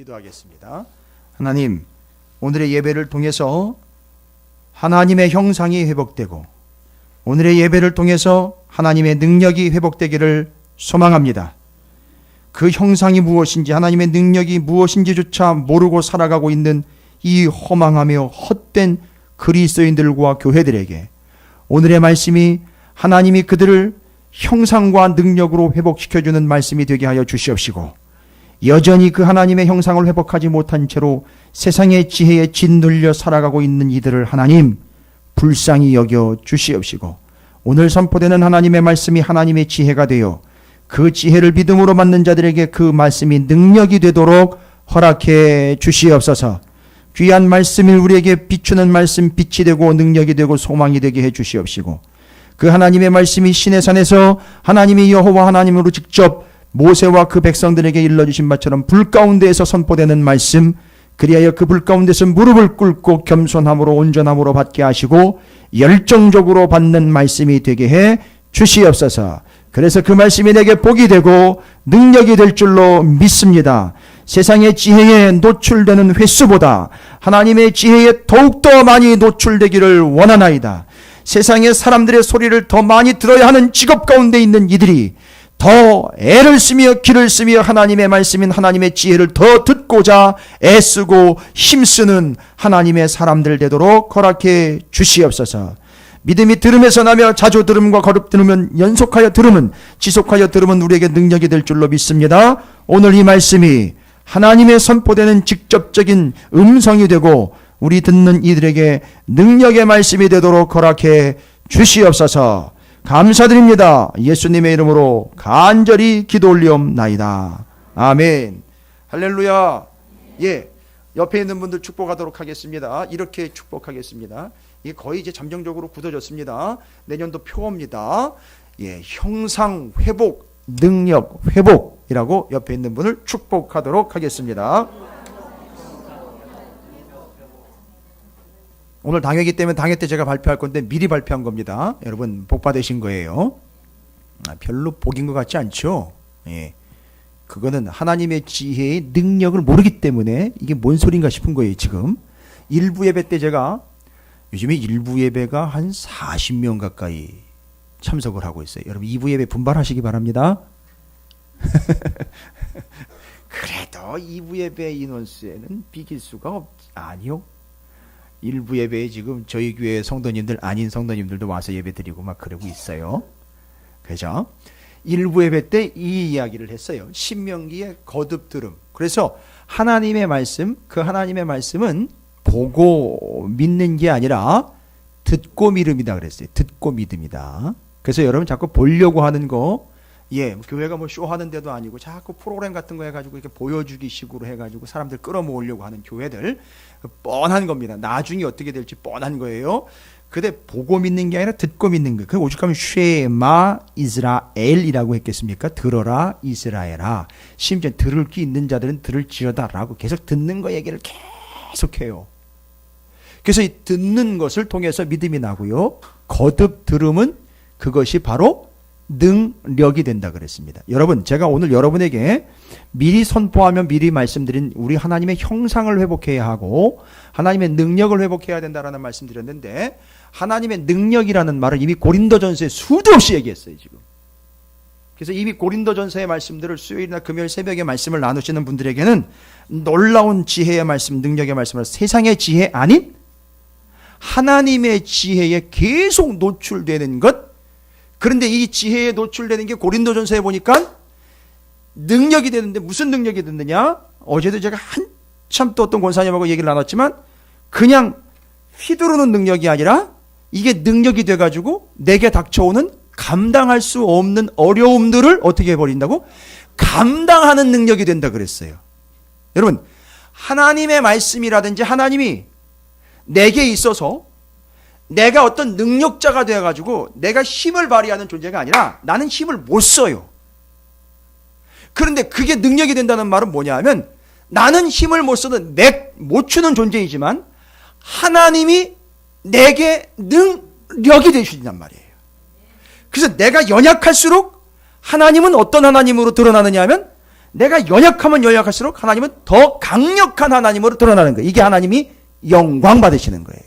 기도하겠습니다. 하나님, 오늘의 예배를 통해서 하나님의 형상이 회복되고 오늘의 예배를 통해서 하나님의 능력이 회복되기를 소망합니다. 그 형상이 무엇인지, 하나님의 능력이 무엇인지조차 모르고 살아가고 있는 이 허망하며 헛된 그리스도인들과 교회들에게 오늘의 말씀이 하나님이 그들을 형상과 능력으로 회복시켜주는 말씀이 되게 하여 주시옵시고, 여전히 그 하나님의 형상을 회복하지 못한 채로 세상의 지혜에 짓눌려 살아가고 있는 이들을 하나님 불쌍히 여겨 주시옵시고, 오늘 선포되는 하나님의 말씀이 하나님의 지혜가 되어 그 지혜를 믿음으로 받는 자들에게 그 말씀이 능력이 되도록 허락해 주시옵소서. 귀한 말씀이 우리에게 비추는 말씀, 빛이 되고 능력이 되고 소망이 되게 해 주시옵시고, 그 하나님의 말씀이 시내산에서 하나님이 여호와 하나님으로 직접 모세와 그 백성들에게 일러주신 바처럼 불 가운데에서 선포되는 말씀, 그리하여 그 불 가운데서 무릎을 꿇고 겸손함으로 온전함으로 받게 하시고 열정적으로 받는 말씀이 되게 해 주시옵소서. 그래서 그 말씀이 내게 복이 되고 능력이 될 줄로 믿습니다. 세상의 지혜에 노출되는 횟수보다 하나님의 지혜에 더욱더 많이 노출되기를 원하나이다. 세상의 사람들의 소리를 더 많이 들어야 하는 직업 가운데 있는 이들이 더 애를 쓰며 기를 쓰며 하나님의 말씀인 하나님의 지혜를 더 듣고자 애쓰고 힘쓰는 하나님의 사람들 되도록 허락해 주시옵소서. 믿음이 들음에서 나며 자주 들음과 거듭 들으면 연속하여 들음은 지속하여 들음은 우리에게 능력이 될 줄로 믿습니다. 오늘 이 말씀이 하나님의 선포되는 직접적인 음성이 되고 우리 듣는 이들에게 능력의 말씀이 되도록 허락해 주시옵소서. 감사드립니다. 예수님의 이름으로 간절히 기도 올리옵나이다. 아멘. 할렐루야. 예, 옆에 있는 분들 축복하도록 하겠습니다. 이렇게 축복하겠습니다. 이게 거의 이제 잠정적으로 굳어졌습니다. 내년도 표어입니다. 예, 형상 회복, 능력 회복이라고 옆에 있는 분을 축복하도록 하겠습니다. 오늘 당회기 때문에 당회 때 제가 발표할 건데 미리 발표한 겁니다. 여러분 복 받으신 거예요. 별로 복인 것 같지 않죠? 예, 그거는 하나님의 지혜의 능력을 모르기 때문에 이게 뭔 소린가 싶은 거예요. 지금 일부 예배 때 제가 요즘에 일부 예배가 한 40명 가까이 참석을 하고 있어요. 여러분 2부 예배 분발하시기 바랍니다. 그래도 2부 예배 인원수에는 비길 수가 아니요. 일부 예배에 지금 저희 교회 성도님들 아닌 성도님들도 와서 예배 드리고 막 그러고 있어요. 그죠? 일부 예배 때 이 이야기를 했어요. 신명기의 거듭 들음. 그래서 하나님의 말씀, 그 하나님의 말씀은 보고 믿는 게 아니라 듣고 믿음이다 그랬어요. 듣고 믿음이다. 그래서 여러분 자꾸 보려고 하는 거, 예, 교회가 뭐 쇼하는 데도 아니고 자꾸 프로그램 같은 거 해가지고 이렇게 보여주기 식으로 해가지고 사람들 끌어모으려고 하는 교회들 뻔한 겁니다. 나중에 어떻게 될지 뻔한 거예요. 근데 보고 믿는 게 아니라 듣고 믿는 거예요. 그 오죽하면 쉐마 이스라엘이라고 했겠습니까? 들어라 이스라엘아. 심지어 들을 게 있는 자들은 들을지어다라고 계속 듣는 거 얘기를 계속해요. 그래서 이 듣는 것을 통해서 믿음이 나고요. 거듭 들음은 그것이 바로 능력이 된다 그랬습니다. 여러분, 제가 오늘 여러분에게 미리 선포하며 미리 말씀드린 우리 하나님의 형상을 회복해야 하고 하나님의 능력을 회복해야 된다라는 말씀드렸는데, 하나님의 능력이라는 말을 이미 고린도전서에 수도 없이 얘기했어요. 지금. 그래서 이미 고린도전서의 말씀들을 수요일이나 금요일 새벽에 말씀을 나누시는 분들에게는 놀라운 지혜의 말씀, 능력의 말씀을 세상의 지혜 아닌 하나님의 지혜에 계속 노출되는 것. 그런데 이 지혜에 노출되는 게 고린도전서에 보니까 능력이 되는데 무슨 능력이 됐느냐? 어제도 제가 한참 또 어떤 권사님하고 얘기를 나눴지만 그냥 휘두르는 능력이 아니라 이게 능력이 돼가지고 내게 닥쳐오는 감당할 수 없는 어려움들을 어떻게 해버린다고? 감당하는 능력이 된다 그랬어요. 여러분, 하나님의 말씀이라든지 하나님이 내게 있어서 내가 어떤 능력자가 되어가지고 내가 힘을 발휘하는 존재가 아니라 나는 힘을 못 써요. 그런데 그게 능력이 된다는 말은 뭐냐 하면 나는 힘을 못 써도 못 주는 존재이지만 하나님이 내게 능력이 되신단 말이에요. 그래서 내가 연약할수록 하나님은 어떤 하나님으로 드러나느냐 하면 내가 연약하면 연약할수록 하나님은 더 강력한 하나님으로 드러나는 거예요. 이게 하나님이 영광 받으시는 거예요.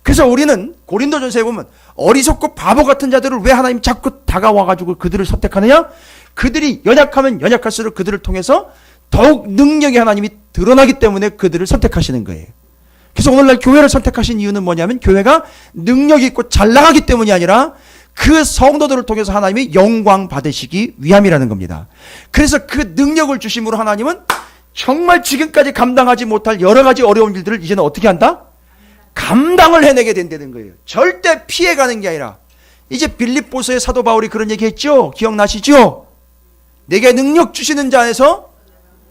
그래서 우리는 고린도전서에 보면 어리석고 바보 같은 자들을 왜 하나님 자꾸 다가와가지고 그들을 선택하느냐? 그들이 연약하면 연약할수록 그들을 통해서 더욱 능력의 하나님이 드러나기 때문에 그들을 선택하시는 거예요. 그래서 오늘날 교회를 선택하신 이유는 뭐냐면 교회가 능력이 있고 잘 나가기 때문이 아니라 그 성도들을 통해서 하나님이 영광 받으시기 위함이라는 겁니다. 그래서 그 능력을 주심으로 하나님은 정말 지금까지 감당하지 못할 여러 가지 어려운 일들을 이제는 어떻게 한다? 감당을 해내게 된다는 거예요. 절대 피해가는 게 아니라 이제 빌립보서의 사도 바울이 그런 얘기했죠. 기억나시죠? 내게 능력 주시는 자 안에서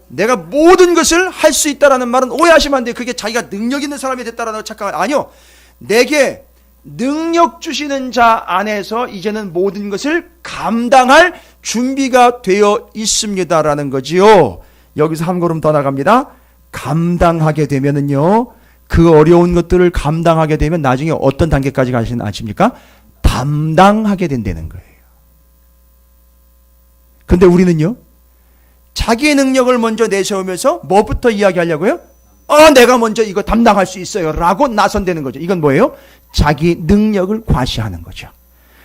내가 모든 것을 할 수 있다라는 말은 오해하시면 안 돼요. 그게 자기가 능력 있는 사람이 됐다라는 착각. 아니요. 내게 능력 주시는 자 안에서 이제는 모든 것을 감당할 준비가 되어 있습니다라는 거지요. 여기서 한 걸음 더 나갑니다. 감당하게 되면은요, 그 어려운 것들을 감당하게 되면 나중에 어떤 단계까지 가시는 아십니까? 담당하게 된다는 거예요. 근데 우리는요, 자기의 능력을 먼저 내세우면서 뭐부터 이야기하려고요? 내가 먼저 이거 담당할 수 있어요 라고 나선다는 거죠. 이건 뭐예요? 자기 능력을 과시하는 거죠.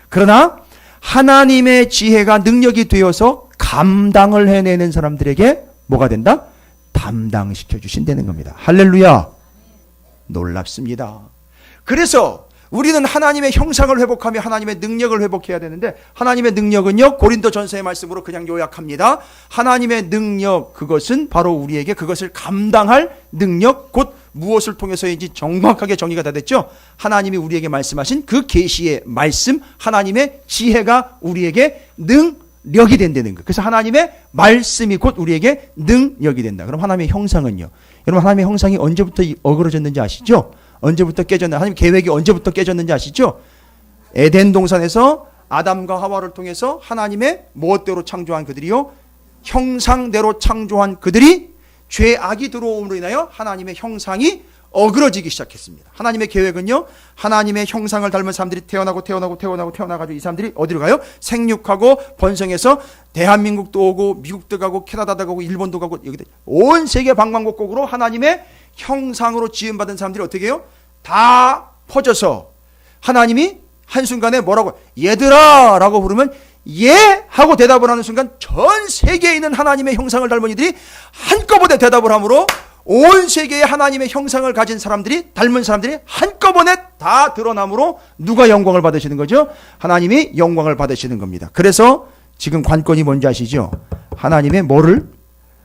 그러나 하나님의 지혜가 능력이 되어서 감당을 해내는 사람들에게 뭐가 된다? 담당시켜 주신다는 겁니다. 할렐루야. 놀랍습니다. 그래서 우리는 하나님의 형상을 회복하며 하나님의 능력을 회복해야 되는데, 하나님의 능력은요, 고린도전서의 말씀으로 그냥 요약합니다. 하나님의 능력, 그것은 바로 우리에게 그것을 감당할 능력, 곧 무엇을 통해서인지 정확하게 정의가 다 됐죠. 하나님이 우리에게 말씀하신 그 계시의 말씀, 하나님의 지혜가 우리에게 능력이 된다는 거. 그래서 하나님의 말씀이 곧 우리에게 능력이 된다. 그럼 하나님의 형상은요, 여러분 하나님의 형상이 언제부터 어그러졌는지 아시죠? 언제부터 깨졌나? 하나님 계획이 언제부터 깨졌는지 아시죠? 에덴 동산에서 아담과 하와를 통해서 하나님의 무엇대로 창조한 그들이요? 형상대로 창조한 그들이 죄악이 들어옴으로 인하여 하나님의 형상이 어그러지기 시작했습니다. 하나님의 계획은요, 하나님의 형상을 닮은 사람들이 태어나가지고 이 사람들이 어디로 가요? 생육하고 번성해서 대한민국도 오고 미국도 가고 캐나다도 가고 일본도 가고 여기 온 세계 방방곡곡으로 하나님의 형상으로 지음받은 사람들이 어떻게 해요? 다 퍼져서 하나님이 한순간에 뭐라고, 얘들아 라고 부르면 예 하고 대답을 하는 순간 전 세계에 있는 하나님의 형상을 닮은 이들이 한꺼번에 대답을 하므로 온 세계에 하나님의 형상을 가진 사람들이, 닮은 사람들이 한꺼번에 다 드러나므로 누가 영광을 받으시는 거죠? 하나님이 영광을 받으시는 겁니다. 그래서 지금 관건이 뭔지 아시죠? 하나님의 뭐를?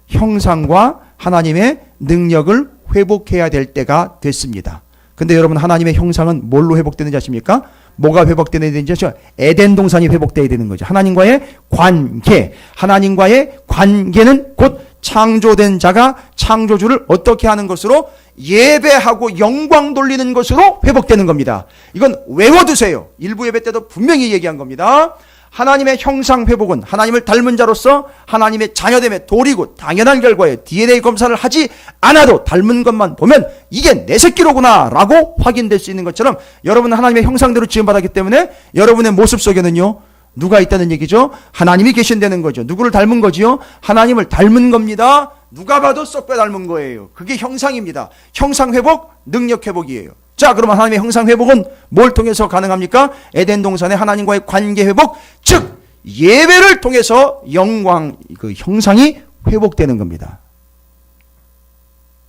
형상과 하나님의 능력을 회복해야 될 때가 됐습니다. 근데 여러분 하나님의 형상은 뭘로 회복되는지 아십니까? 뭐가 회복되는지 아시죠? 에덴 동산이 회복되어야 되는 거죠. 하나님과의 관계. 하나님과의 관계는 곧 창조된 자가 창조주를 어떻게 하는 것으로? 예배하고 영광 돌리는 것으로 회복되는 겁니다. 이건 외워두세요. 일부 예배 때도 분명히 얘기한 겁니다. 하나님의 형상 회복은 하나님을 닮은 자로서 하나님의 자녀됨의 도리고 당연한 결과예요. DNA 검사를 하지 않아도 닮은 것만 보면 이게 내 새끼로구나 라고 확인될 수 있는 것처럼, 여러분은 하나님의 형상대로 지음받았기 때문에 여러분의 모습 속에는요, 누가 있다는 얘기죠? 하나님이 계신다는 거죠. 누구를 닮은 거지요? 하나님을 닮은 겁니다. 누가 봐도 쏙 빼닮은 거예요. 그게 형상입니다. 형상 회복, 능력 회복이에요. 자, 그러면 하나님의 형상 회복은 뭘 통해서 가능합니까? 에덴 동산의 하나님과의 관계 회복, 즉 예배를 통해서 영광, 그 형상이 회복되는 겁니다.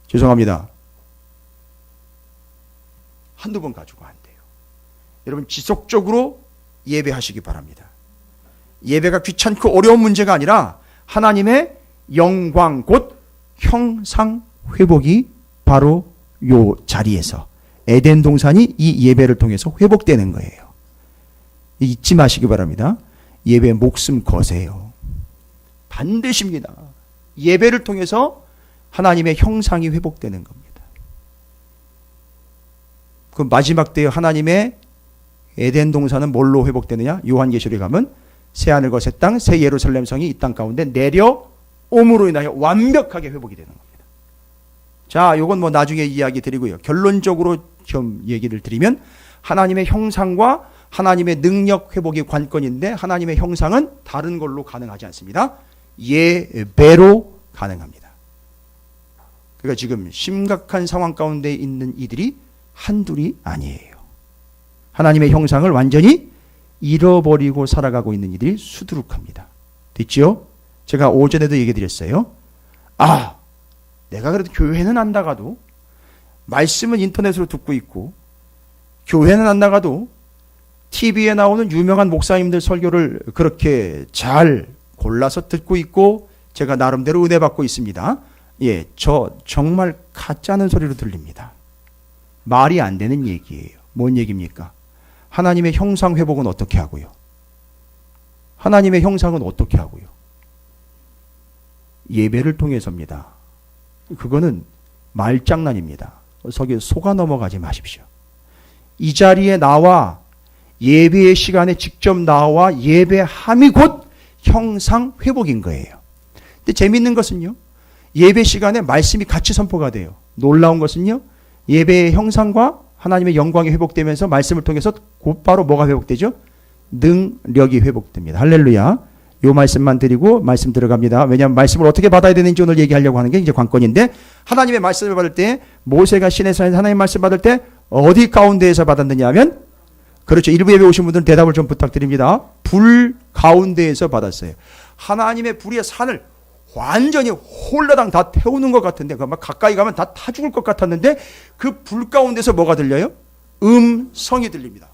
죄송합니다. 한두 번 가지고 안 돼요. 여러분 지속적으로 예배하시기 바랍니다. 예배가 귀찮고 어려운 문제가 아니라 하나님의 영광, 곧 형상 회복이 바로 요 자리에서 에덴 동산이 이 예배를 통해서 회복되는 거예요. 잊지 마시기 바랍니다. 예배 목숨 거세요. 반드시입니다. 예배를 통해서 하나님의 형상이 회복되는 겁니다. 그 마지막 때에 하나님의 에덴 동산은 뭘로 회복되느냐? 요한계시록에 가면 새하늘과 새 땅, 새 예루살렘 성이 이 땅 가운데 내려옴으로 인하여 완벽하게 회복이 되는 겁니다. 자, 요건 뭐 나중에 이야기 드리고요. 결론적으로 좀 얘기를 드리면 하나님의 형상과 하나님의 능력 회복이 관건인데 하나님의 형상은 다른 걸로 가능하지 않습니다. 예배로 가능합니다. 그러니까 지금 심각한 상황 가운데 있는 이들이 한둘이 아니에요. 하나님의 형상을 완전히 잃어버리고 살아가고 있는 이들이 수두룩합니다. 됐죠? 제가 오전에도 얘기 드렸어요. 내가 그래도 교회는 안 나가도, 말씀은 인터넷으로 듣고 있고, 교회는 안 나가도 TV에 나오는 유명한 목사님들 설교를 그렇게 잘 골라서 듣고 있고, 제가 나름대로 은혜 받고 있습니다. 저 정말 가짜는 소리로 들립니다. 말이 안 되는 얘기예요. 뭔 얘기입니까? 하나님의 형상 회복은 어떻게 하고요? 하나님의 형상은 어떻게 하고요? 예배를 통해서입니다. 그거는 말장난입니다. 거기에 속아 넘어가지 마십시오. 이 자리에 나와 예배의 시간에 직접 나와 예배함이 곧 형상 회복인 거예요. 근데 재미있는 것은요, 예배 시간에 말씀이 같이 선포가 돼요. 놀라운 것은요, 예배의 형상과 하나님의 영광이 회복되면서 말씀을 통해서 곧바로 뭐가 회복되죠? 능력이 회복됩니다. 할렐루야. 요 말씀만 드리고 말씀 들어갑니다. 왜냐하면 말씀을 어떻게 받아야 되는지 오늘 얘기하려고 하는 게 이제 관건인데, 하나님의 말씀을 받을 때, 모세가 시내산에서 하나님의 말씀 받을 때 어디 가운데에서 받았느냐 하면, 그렇죠. 일부 예배 오신 분들은 대답을 좀 부탁드립니다. 불 가운데에서 받았어요. 하나님의 불의 산을 완전히 홀라당 다 태우는 것 같은데, 막 가까이 가면 다 타 죽을 것 같았는데, 그 불 가운데서 뭐가 들려요? 음성이 들립니다.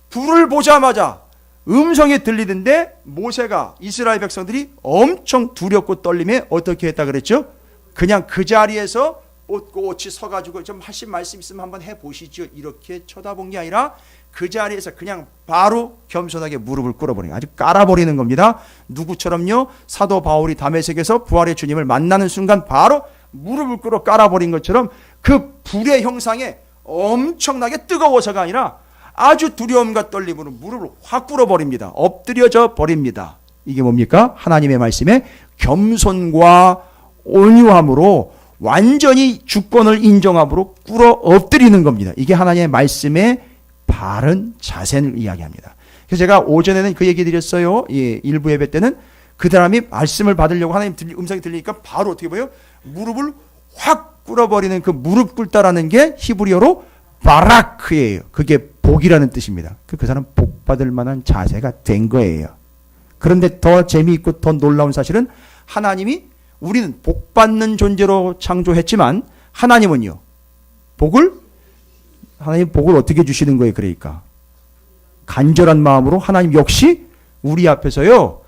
불을 보자마자 음성이 들리는데, 모세가, 이스라엘 백성들이 엄청 두렵고 떨림에 어떻게 했다 그랬죠? 그냥 그 자리에서 꼿꼿이 서가지고 좀 하신 말씀 있으면 한번 해보시죠, 이렇게 쳐다본 게 아니라 그 자리에서 그냥 바로 겸손하게 무릎을 꿇어버리는, 아주 깔아버리는 겁니다. 누구처럼요? 사도 바울이 다메섹에서 부활의 주님을 만나는 순간 바로 무릎을 꿇어 깔아버린 것처럼, 그 불의 형상에 엄청나게 뜨거워서가 아니라 아주 두려움과 떨림으로 무릎을 확 꿇어버립니다. 엎드려져 버립니다. 이게 뭡니까? 하나님의 말씀에 겸손과 온유함으로 완전히 주권을 인정함으로 꿇어 엎드리는 겁니다. 이게 하나님의 말씀의 바른 자세를 이야기합니다. 그래서 제가 오전에는 그 얘기 드렸어요. 일부 예배 때는 그 사람이 말씀을 받으려고 하나님 음성이 들리니까 바로 어떻게 보여요? 무릎을 확 꿇어버리는 그 무릎 꿇다라는 게 히브리어로 바라크예요. 그게 복이라는 뜻입니다. 그 사람 복 받을 만한 자세가 된 거예요. 그런데 더 재미있고 더 놀라운 사실은, 하나님이, 우리는 복 받는 존재로 창조했지만 하나님은요, 하나님 복을 어떻게 주시는 거예요? 그러니까 간절한 마음으로 하나님 역시 우리 앞에서요,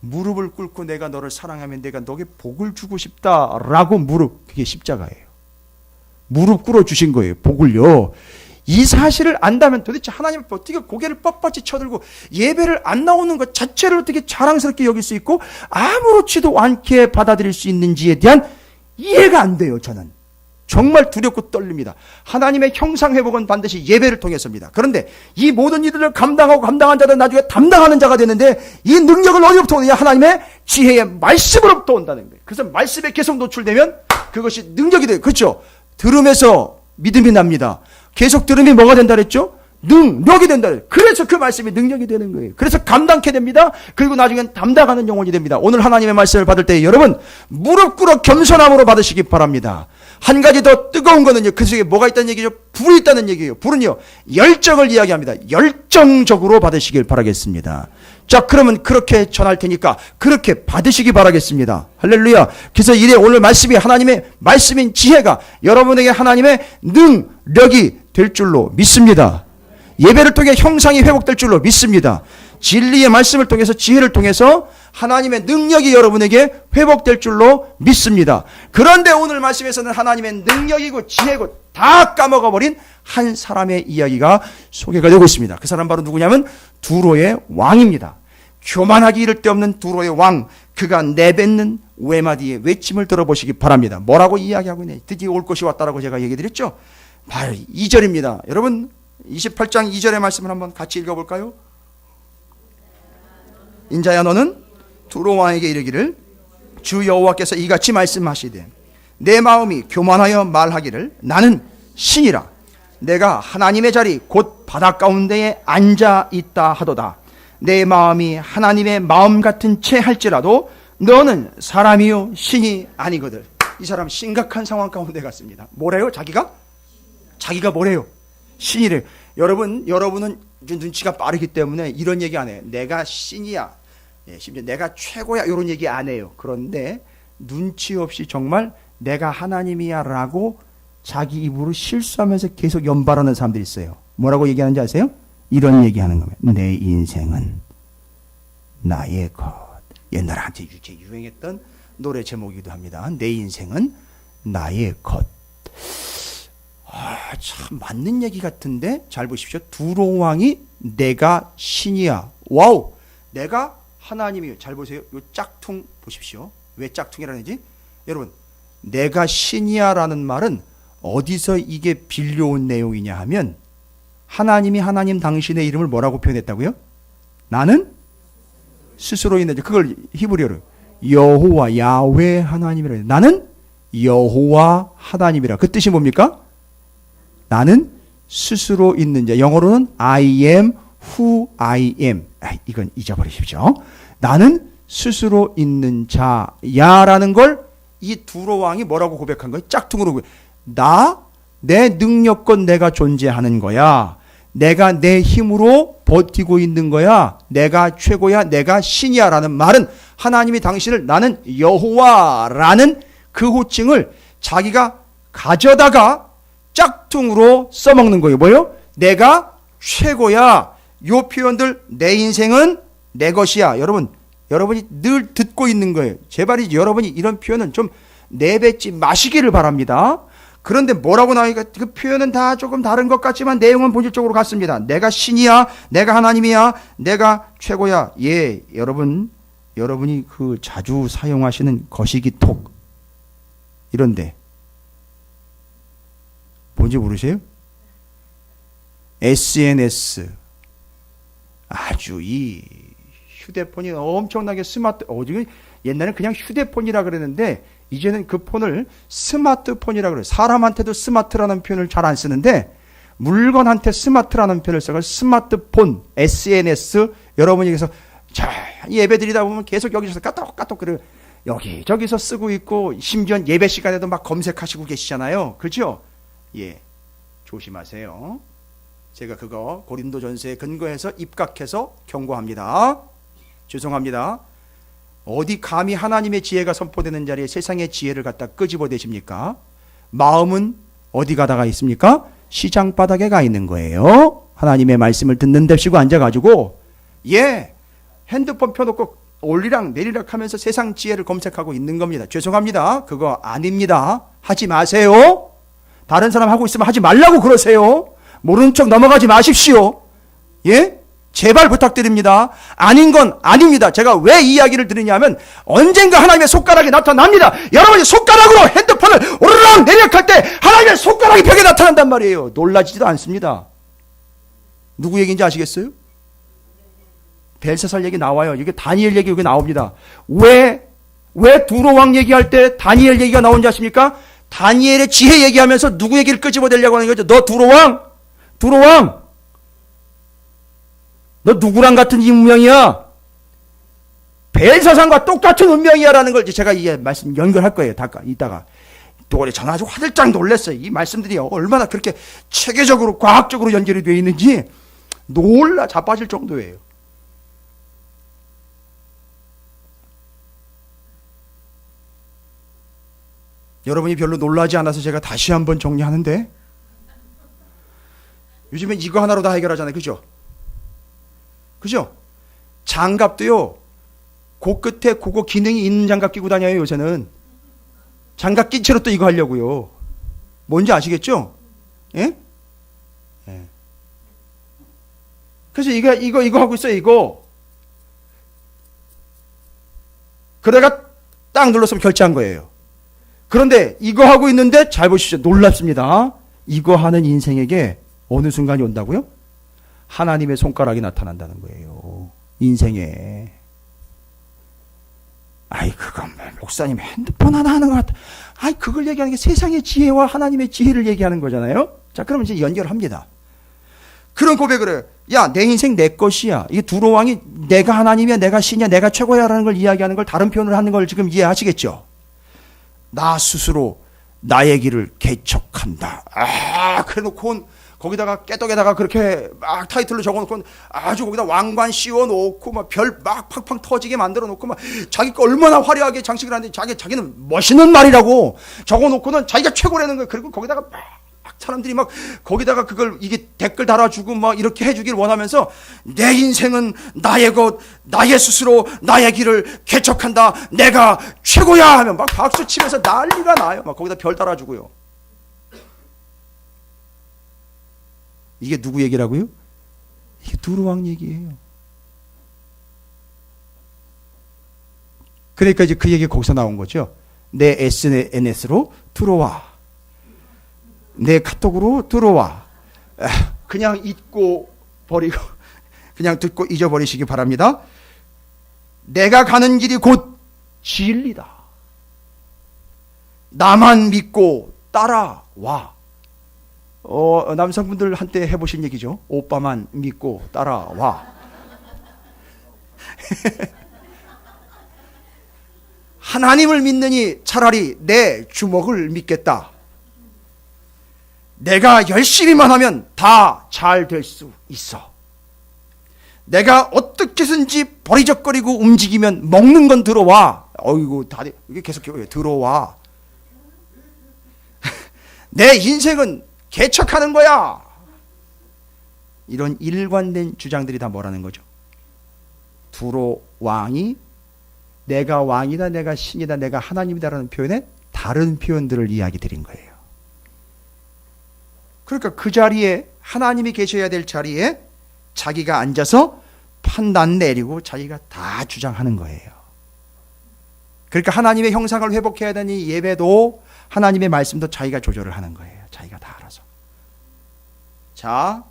무릎을 꿇고 내가 너를 사랑하면 내가 너에게 복을 주고 싶다라고 그게 십자가예요. 무릎 꿇어 주신 거예요. 복을요. 이 사실을 안다면 도대체 하나님 앞에 어떻게 고개를 뻣뻣이 쳐들고 예배를 안 나오는 것 자체를 어떻게 자랑스럽게 여길 수 있고 아무렇지도 않게 받아들일 수 있는지에 대한 이해가 안 돼요. 저는 정말 두렵고 떨립니다. 하나님의 형상 회복은 반드시 예배를 통해서입니다. 그런데 이 모든 일들을 감당한 자들은 나중에 담당하는 자가 되는데, 이 능력을 어디로부터 오느냐? 하나님의 지혜의 말씀으로부터 온다는 거예요. 그래서 말씀에 계속 노출되면 그것이 능력이 돼요. 그렇죠? 들음에서 믿음이 납니다. 계속 들음이 뭐가 된다 그랬죠? 능력이 된다. 그래서 그 말씀이 능력이 되는 거예요. 그래서 감당케 됩니다. 그리고 나중엔 담당하는 영혼이 됩니다. 오늘 하나님의 말씀을 받을 때 여러분 무릎 꿇어 겸손함으로 받으시기 바랍니다. 한 가지 더 뜨거운 거는요, 그 속에 뭐가 있다는 얘기죠? 불이 있다는 얘기예요. 불은요, 열정을 이야기합니다. 열정적으로 받으시길 바라겠습니다. 자, 그러면 그렇게 전할 테니까 그렇게 받으시기 바라겠습니다. 할렐루야. 그래서 이래 오늘 말씀이 하나님의 말씀인 지혜가 여러분에게 하나님의 능력이 될 줄로 믿습니다. 예배를 통해 형상이 회복될 줄로 믿습니다. 진리의 말씀을 통해서, 지혜를 통해서 하나님의 능력이 여러분에게 회복될 줄로 믿습니다. 그런데 오늘 말씀에서는 하나님의 능력이고 지혜고 다 까먹어버린 한 사람의 이야기가 소개가 되고 있습니다. 그 사람 바로 누구냐면 두로의 왕입니다. 교만하기 이를 데 없는 두로의 왕, 그가 내뱉는 외마디의 외침을 들어보시기 바랍니다. 뭐라고 이야기하고 있냐? 드디어 올 것이 왔다라고 제가 얘기 드렸죠. 바로 2절입니다. 여러분 28장 2절의 말씀을 한번 같이 읽어볼까요? 인자야, 너는 두로 왕에게 이르기를, 주 여호와께서 이같이 말씀하시되, 내 마음이 교만하여 말하기를, 나는 신이라. 내가 하나님의 자리 곧 바다 가운데에 앉아 있다 하도다. 내 마음이 하나님의 마음 같은 채 할지라도 너는 사람이요 신이 아니거든. 이 사람 심각한 상황 가운데 갔습니다. 뭐래요? 자기가 뭐래요? 신이래요. 여러분은 이제 눈치가 빠르기 때문에 이런 얘기 안 해요. 내가 신이야. 예, 심지어 내가 최고야. 이런 얘기 안 해요. 그런데 눈치 없이 정말 내가 하나님이야 라고 자기 입으로 실수하면서 계속 연발하는 사람들이 있어요. 뭐라고 얘기하는지 아세요? 이런 얘기하는 겁니다. 내 인생은 나의 것. 옛날에 한테 유행했던 노래 제목이기도 합니다. 내 인생은 나의 것. 참 맞는 얘기 같은데 잘 보십시오. 두로 왕이 내가 신이야. 와우. 내가 하나님이요. 잘 보세요. 요 짝퉁 보십시오. 왜 짝퉁이라는지. 여러분, 내가 신이야 라는 말은 어디서 이게 빌려온 내용이냐 하면 하나님이 하나님 당신의 이름을 뭐라고 표현했다고요? 나는 스스로 있는 그걸 히브리어로 여호와 야훼 하나님이라. 나는 여호와 하나님이라. 그 뜻이 뭡니까? 나는 스스로 있는 자. 영어로는 I am who I am. 이건 잊어버리십시오. 나는 스스로 있는 자야라는 걸 이 두로 왕이 뭐라고 고백한 거예요? 짝퉁으로. 내 능력껏 내가 존재하는 거야. 내가 내 힘으로 버티고 있는 거야. 내가 최고야. 내가 신이야 라는 말은 하나님이 당신을 나는 여호와라는 그 호칭을 자기가 가져다가 짝퉁으로 써먹는 거예요. 뭐예요? 내가 최고야. 요 표현들 내 인생은 내 것이야. 여러분이 늘 듣고 있는 거예요. 제발 여러분이 이런 표현은 좀 내뱉지 마시기를 바랍니다. 그런데 뭐라고 나오니까 그 표현은 다 조금 다른 것 같지만 내용은 본질적으로 같습니다. 내가 신이야. 내가 하나님이야. 내가 최고야. 예, 여러분이 그 자주 사용하시는 거시기톡 이런데 뭔지 모르세요? SNS 아주 이 휴대폰이 엄청나게 옛날에는 그냥 휴대폰이라 그랬는데 이제는 그 폰을 스마트폰이라 그래요. 사람한테도 스마트라는 표현을 잘 안 쓰는데 물건한테 스마트라는 표현을 써서 스마트폰, SNS 여러분이 그래서 자 예배 드리다 보면 계속 여기서 까똑까똑 그래요. 여기저기서 쓰고 있고 심지어 예배 시간에도 막 검색하시고 계시잖아요. 그렇죠? 예, 조심하세요. 제가 그거 고린도전서에 근거해서 입각해서 경고합니다. 죄송합니다. 어디 감히 하나님의 지혜가 선포되는 자리에 세상의 지혜를 갖다 끄집어대십니까? 마음은 어디 가다가 있습니까? 시장 바닥에 가 있는 거예요. 하나님의 말씀을 듣는 뎁시고 앉아가지고 핸드폰 펴놓고 올리락 내리락 하면서 세상 지혜를 검색하고 있는 겁니다. 죄송합니다. 그거 아닙니다. 하지 마세요. 다른 사람 하고 있으면 하지 말라고 그러세요. 모르는 척 넘어가지 마십시오. 예? 제발 부탁드립니다. 아닌 건 아닙니다. 제가 왜 이 이야기를 드리냐면 언젠가 하나님의 손가락이 나타납니다. 여러분이 손가락으로 핸드폰을 오르락 내리락 할 때 하나님의 손가락이 벽에 나타난단 말이에요. 놀라지도 않습니다. 누구 얘기인지 아시겠어요? 벨사살 얘기 나와요. 이게 다니엘 얘기 여기 나옵니다. 왜 두로 왕 얘기할 때 다니엘 얘기가 나온지 아십니까? 다니엘의 지혜 얘기하면서 누구 얘기를 끄집어내려고 하는 거죠? 너 두로 왕 너 누구랑 같은 운명이야? 벨사산과 똑같은 운명이야라는 걸 제가 이 말씀 연결할 거예요. 이따가. 또 저는 아주 화들짝 놀랐어요. 이 말씀들이 얼마나 그렇게 체계적으로 과학적으로 연결이 되어 있는지 놀라 자빠질 정도예요. 여러분이 별로 놀라지 않아서 제가 다시 한번 정리하는데 요즘엔 이거 하나로 다 해결하잖아요. 그죠? 장갑도요. 그 끝에 그거 기능이 있는 장갑 끼고 다녀요. 요새는. 장갑 낀 채로 또 이거 하려고요. 뭔지 아시겠죠? 예? 예. 그래서 이거 하고 있어요. 이거. 그러다가 딱 눌렀으면 결제한 거예요. 그런데 이거 하고 있는데 잘 보십시오. 놀랍습니다. 이거 하는 인생에게 어느 순간이 온다고요? 하나님의 손가락이 나타난다는 거예요. 인생에. 그건 목사님 핸드폰 하나 하는 것 같아. 그걸 얘기하는 게 세상의 지혜와 하나님의 지혜를 얘기하는 거잖아요. 자, 그러면 이제 연결합니다. 그런 고백을 해요. 야, 내 인생 내 것이야. 이게 두로 왕이 내가 하나님이야, 내가 신이야, 내가 최고야라는 걸 이야기하는 걸 다른 표현을 하는 걸 지금 이해하시겠죠? 나 스스로 나의 길을 개척한다. 그래놓고 거기다가 깨떡에다가 그렇게 막 타이틀로 적어놓고 아주 거기다 왕관 씌워놓고 막 별 막 팡팡 터지게 만들어놓고 막 자기 거 얼마나 화려하게 장식을 하는데 자기는 멋있는 말이라고 적어놓고는 자기가 최고라는 거예요. 그리고 거기다가 막 사람들이 막 거기다가 그걸 이게 댓글 달아주고 막 이렇게 해주길 원하면서 내 인생은 나의 것, 나의 스스로 나의 길을 개척한다. 내가 최고야 하면 막 박수 치면서 난리가 나요. 막 거기다 별 달아주고요. 이게 누구 얘기라고요? 이게 두로 왕 얘기예요. 그러니까 이제 그 얘기 거기서 나온 거죠. 내 SNS로 들어와. 내 카톡으로 들어와. 그냥 잊고 버리고 그냥 듣고 잊어버리시기 바랍니다. 내가 가는 길이 곧 진리다. 나만 믿고 따라와. 남성분들 한때 해보신 얘기죠. 오빠만 믿고 따라와. 하나님을 믿느니 차라리 내 주먹을 믿겠다. 내가 열심히만 하면 다 잘 될 수 있어. 내가 어떻게든지 버리적거리고 움직이면 먹는 건 들어와. 어이구, 다들 이게 계속 들어와. 내 인생은 개척하는 거야. 이런 일관된 주장들이 다 뭐라는 거죠? 두로 왕이 내가 왕이다, 내가 신이다, 내가 하나님이다라는 표현에 다른 표현들을 이야기 드린 거예요. 그러니까 그 자리에 하나님이 계셔야 될 자리에 자기가 앉아서 판단 내리고 자기가 다 주장하는 거예요. 그러니까 하나님의 형상을 회복해야 되니 예배도 하나님의 말씀도 자기가 조절을 하는 거예요. 자기가 다 알아서. 자,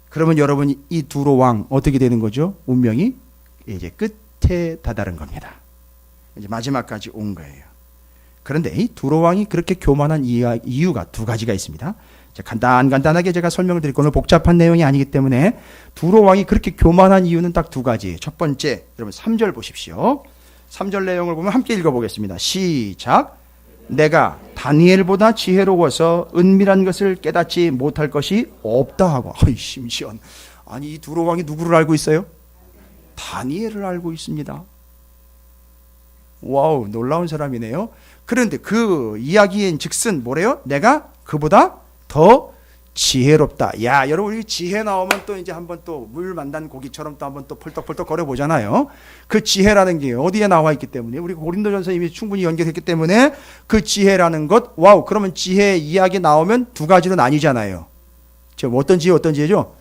그러면 여러분 이 두로 왕 어떻게 되는 거죠? 운명이 이제 끝에 다다른 겁니다. 이제 마지막까지 온 거예요. 그런데 이 두로 왕이 그렇게 교만한 이유가 두 가지가 있습니다. 간단하게 제가 설명을 드릴 거는 복잡한 내용이 아니기 때문에 두로 왕이 그렇게 교만한 이유는 딱 두 가지예요. 첫 번째, 여러분 3절 보십시오. 3절 내용을 보면 함께 읽어보겠습니다. 시작. 내가 다니엘보다 지혜로워서 은밀한 것을 깨닫지 못할 것이 없다 하고. 심시원. 아니 이 두로 왕이 누구를 알고 있어요? 다니엘을 알고 있습니다. 와우, 놀라운 사람이네요. 그런데 그 이야기인 즉슨 뭐래요? 내가 그보다 더 지혜롭다. 야, 여러분 우리 지혜 나오면 또 이제 한번 또 물 만난 고기처럼 또 한번 또 펄떡펄떡 거려 보잖아요. 그 지혜라는 게 어디에 나와 있기 때문에 우리 고린도전서 이미 충분히 연결했기 때문에 그 지혜라는 것, 와우, 그러면 지혜 이야기 나오면 두 가지로 나뉘잖아요. 저 어떤 지혜죠?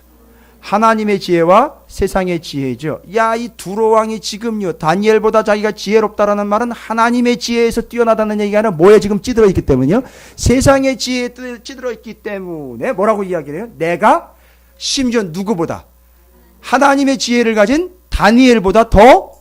하나님의 지혜와 세상의 지혜죠. 야, 이 두로 왕이 지금요 다니엘보다 자기가 지혜롭다라는 말은 하나님의 지혜에서 뛰어나다는 얘기가 아니라 뭐에 지금 찌들어 있기 때문이요. 세상의 지혜에 찌들어 있기 때문에 뭐라고 이야기를 해요? 내가 심지어 누구보다 하나님의 지혜를 가진 다니엘보다 더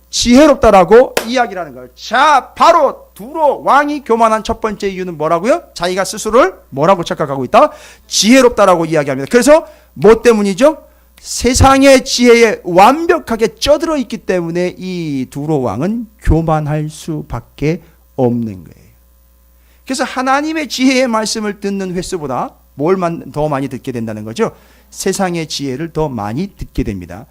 지혜롭다라고 이야기를 하는 거예요. 자, 바로 두로 왕이 교만한 첫 번째 이유는 뭐라고요? 자기가 스스로를 뭐라고 착각하고 있다? 지혜롭다라고 이야기합니다. 그래서 뭐 때문이죠? 세상의 지혜에 완벽하게 쪄들어 있기 때문에 이 두로 왕은 교만할 수밖에 없는 거예요. 그래서 하나님의 지혜의 말씀을 듣는 횟수보다 뭘 더 많이 듣게 된다는 거죠? 세상의 지혜를 더 많이 듣게 됩니다.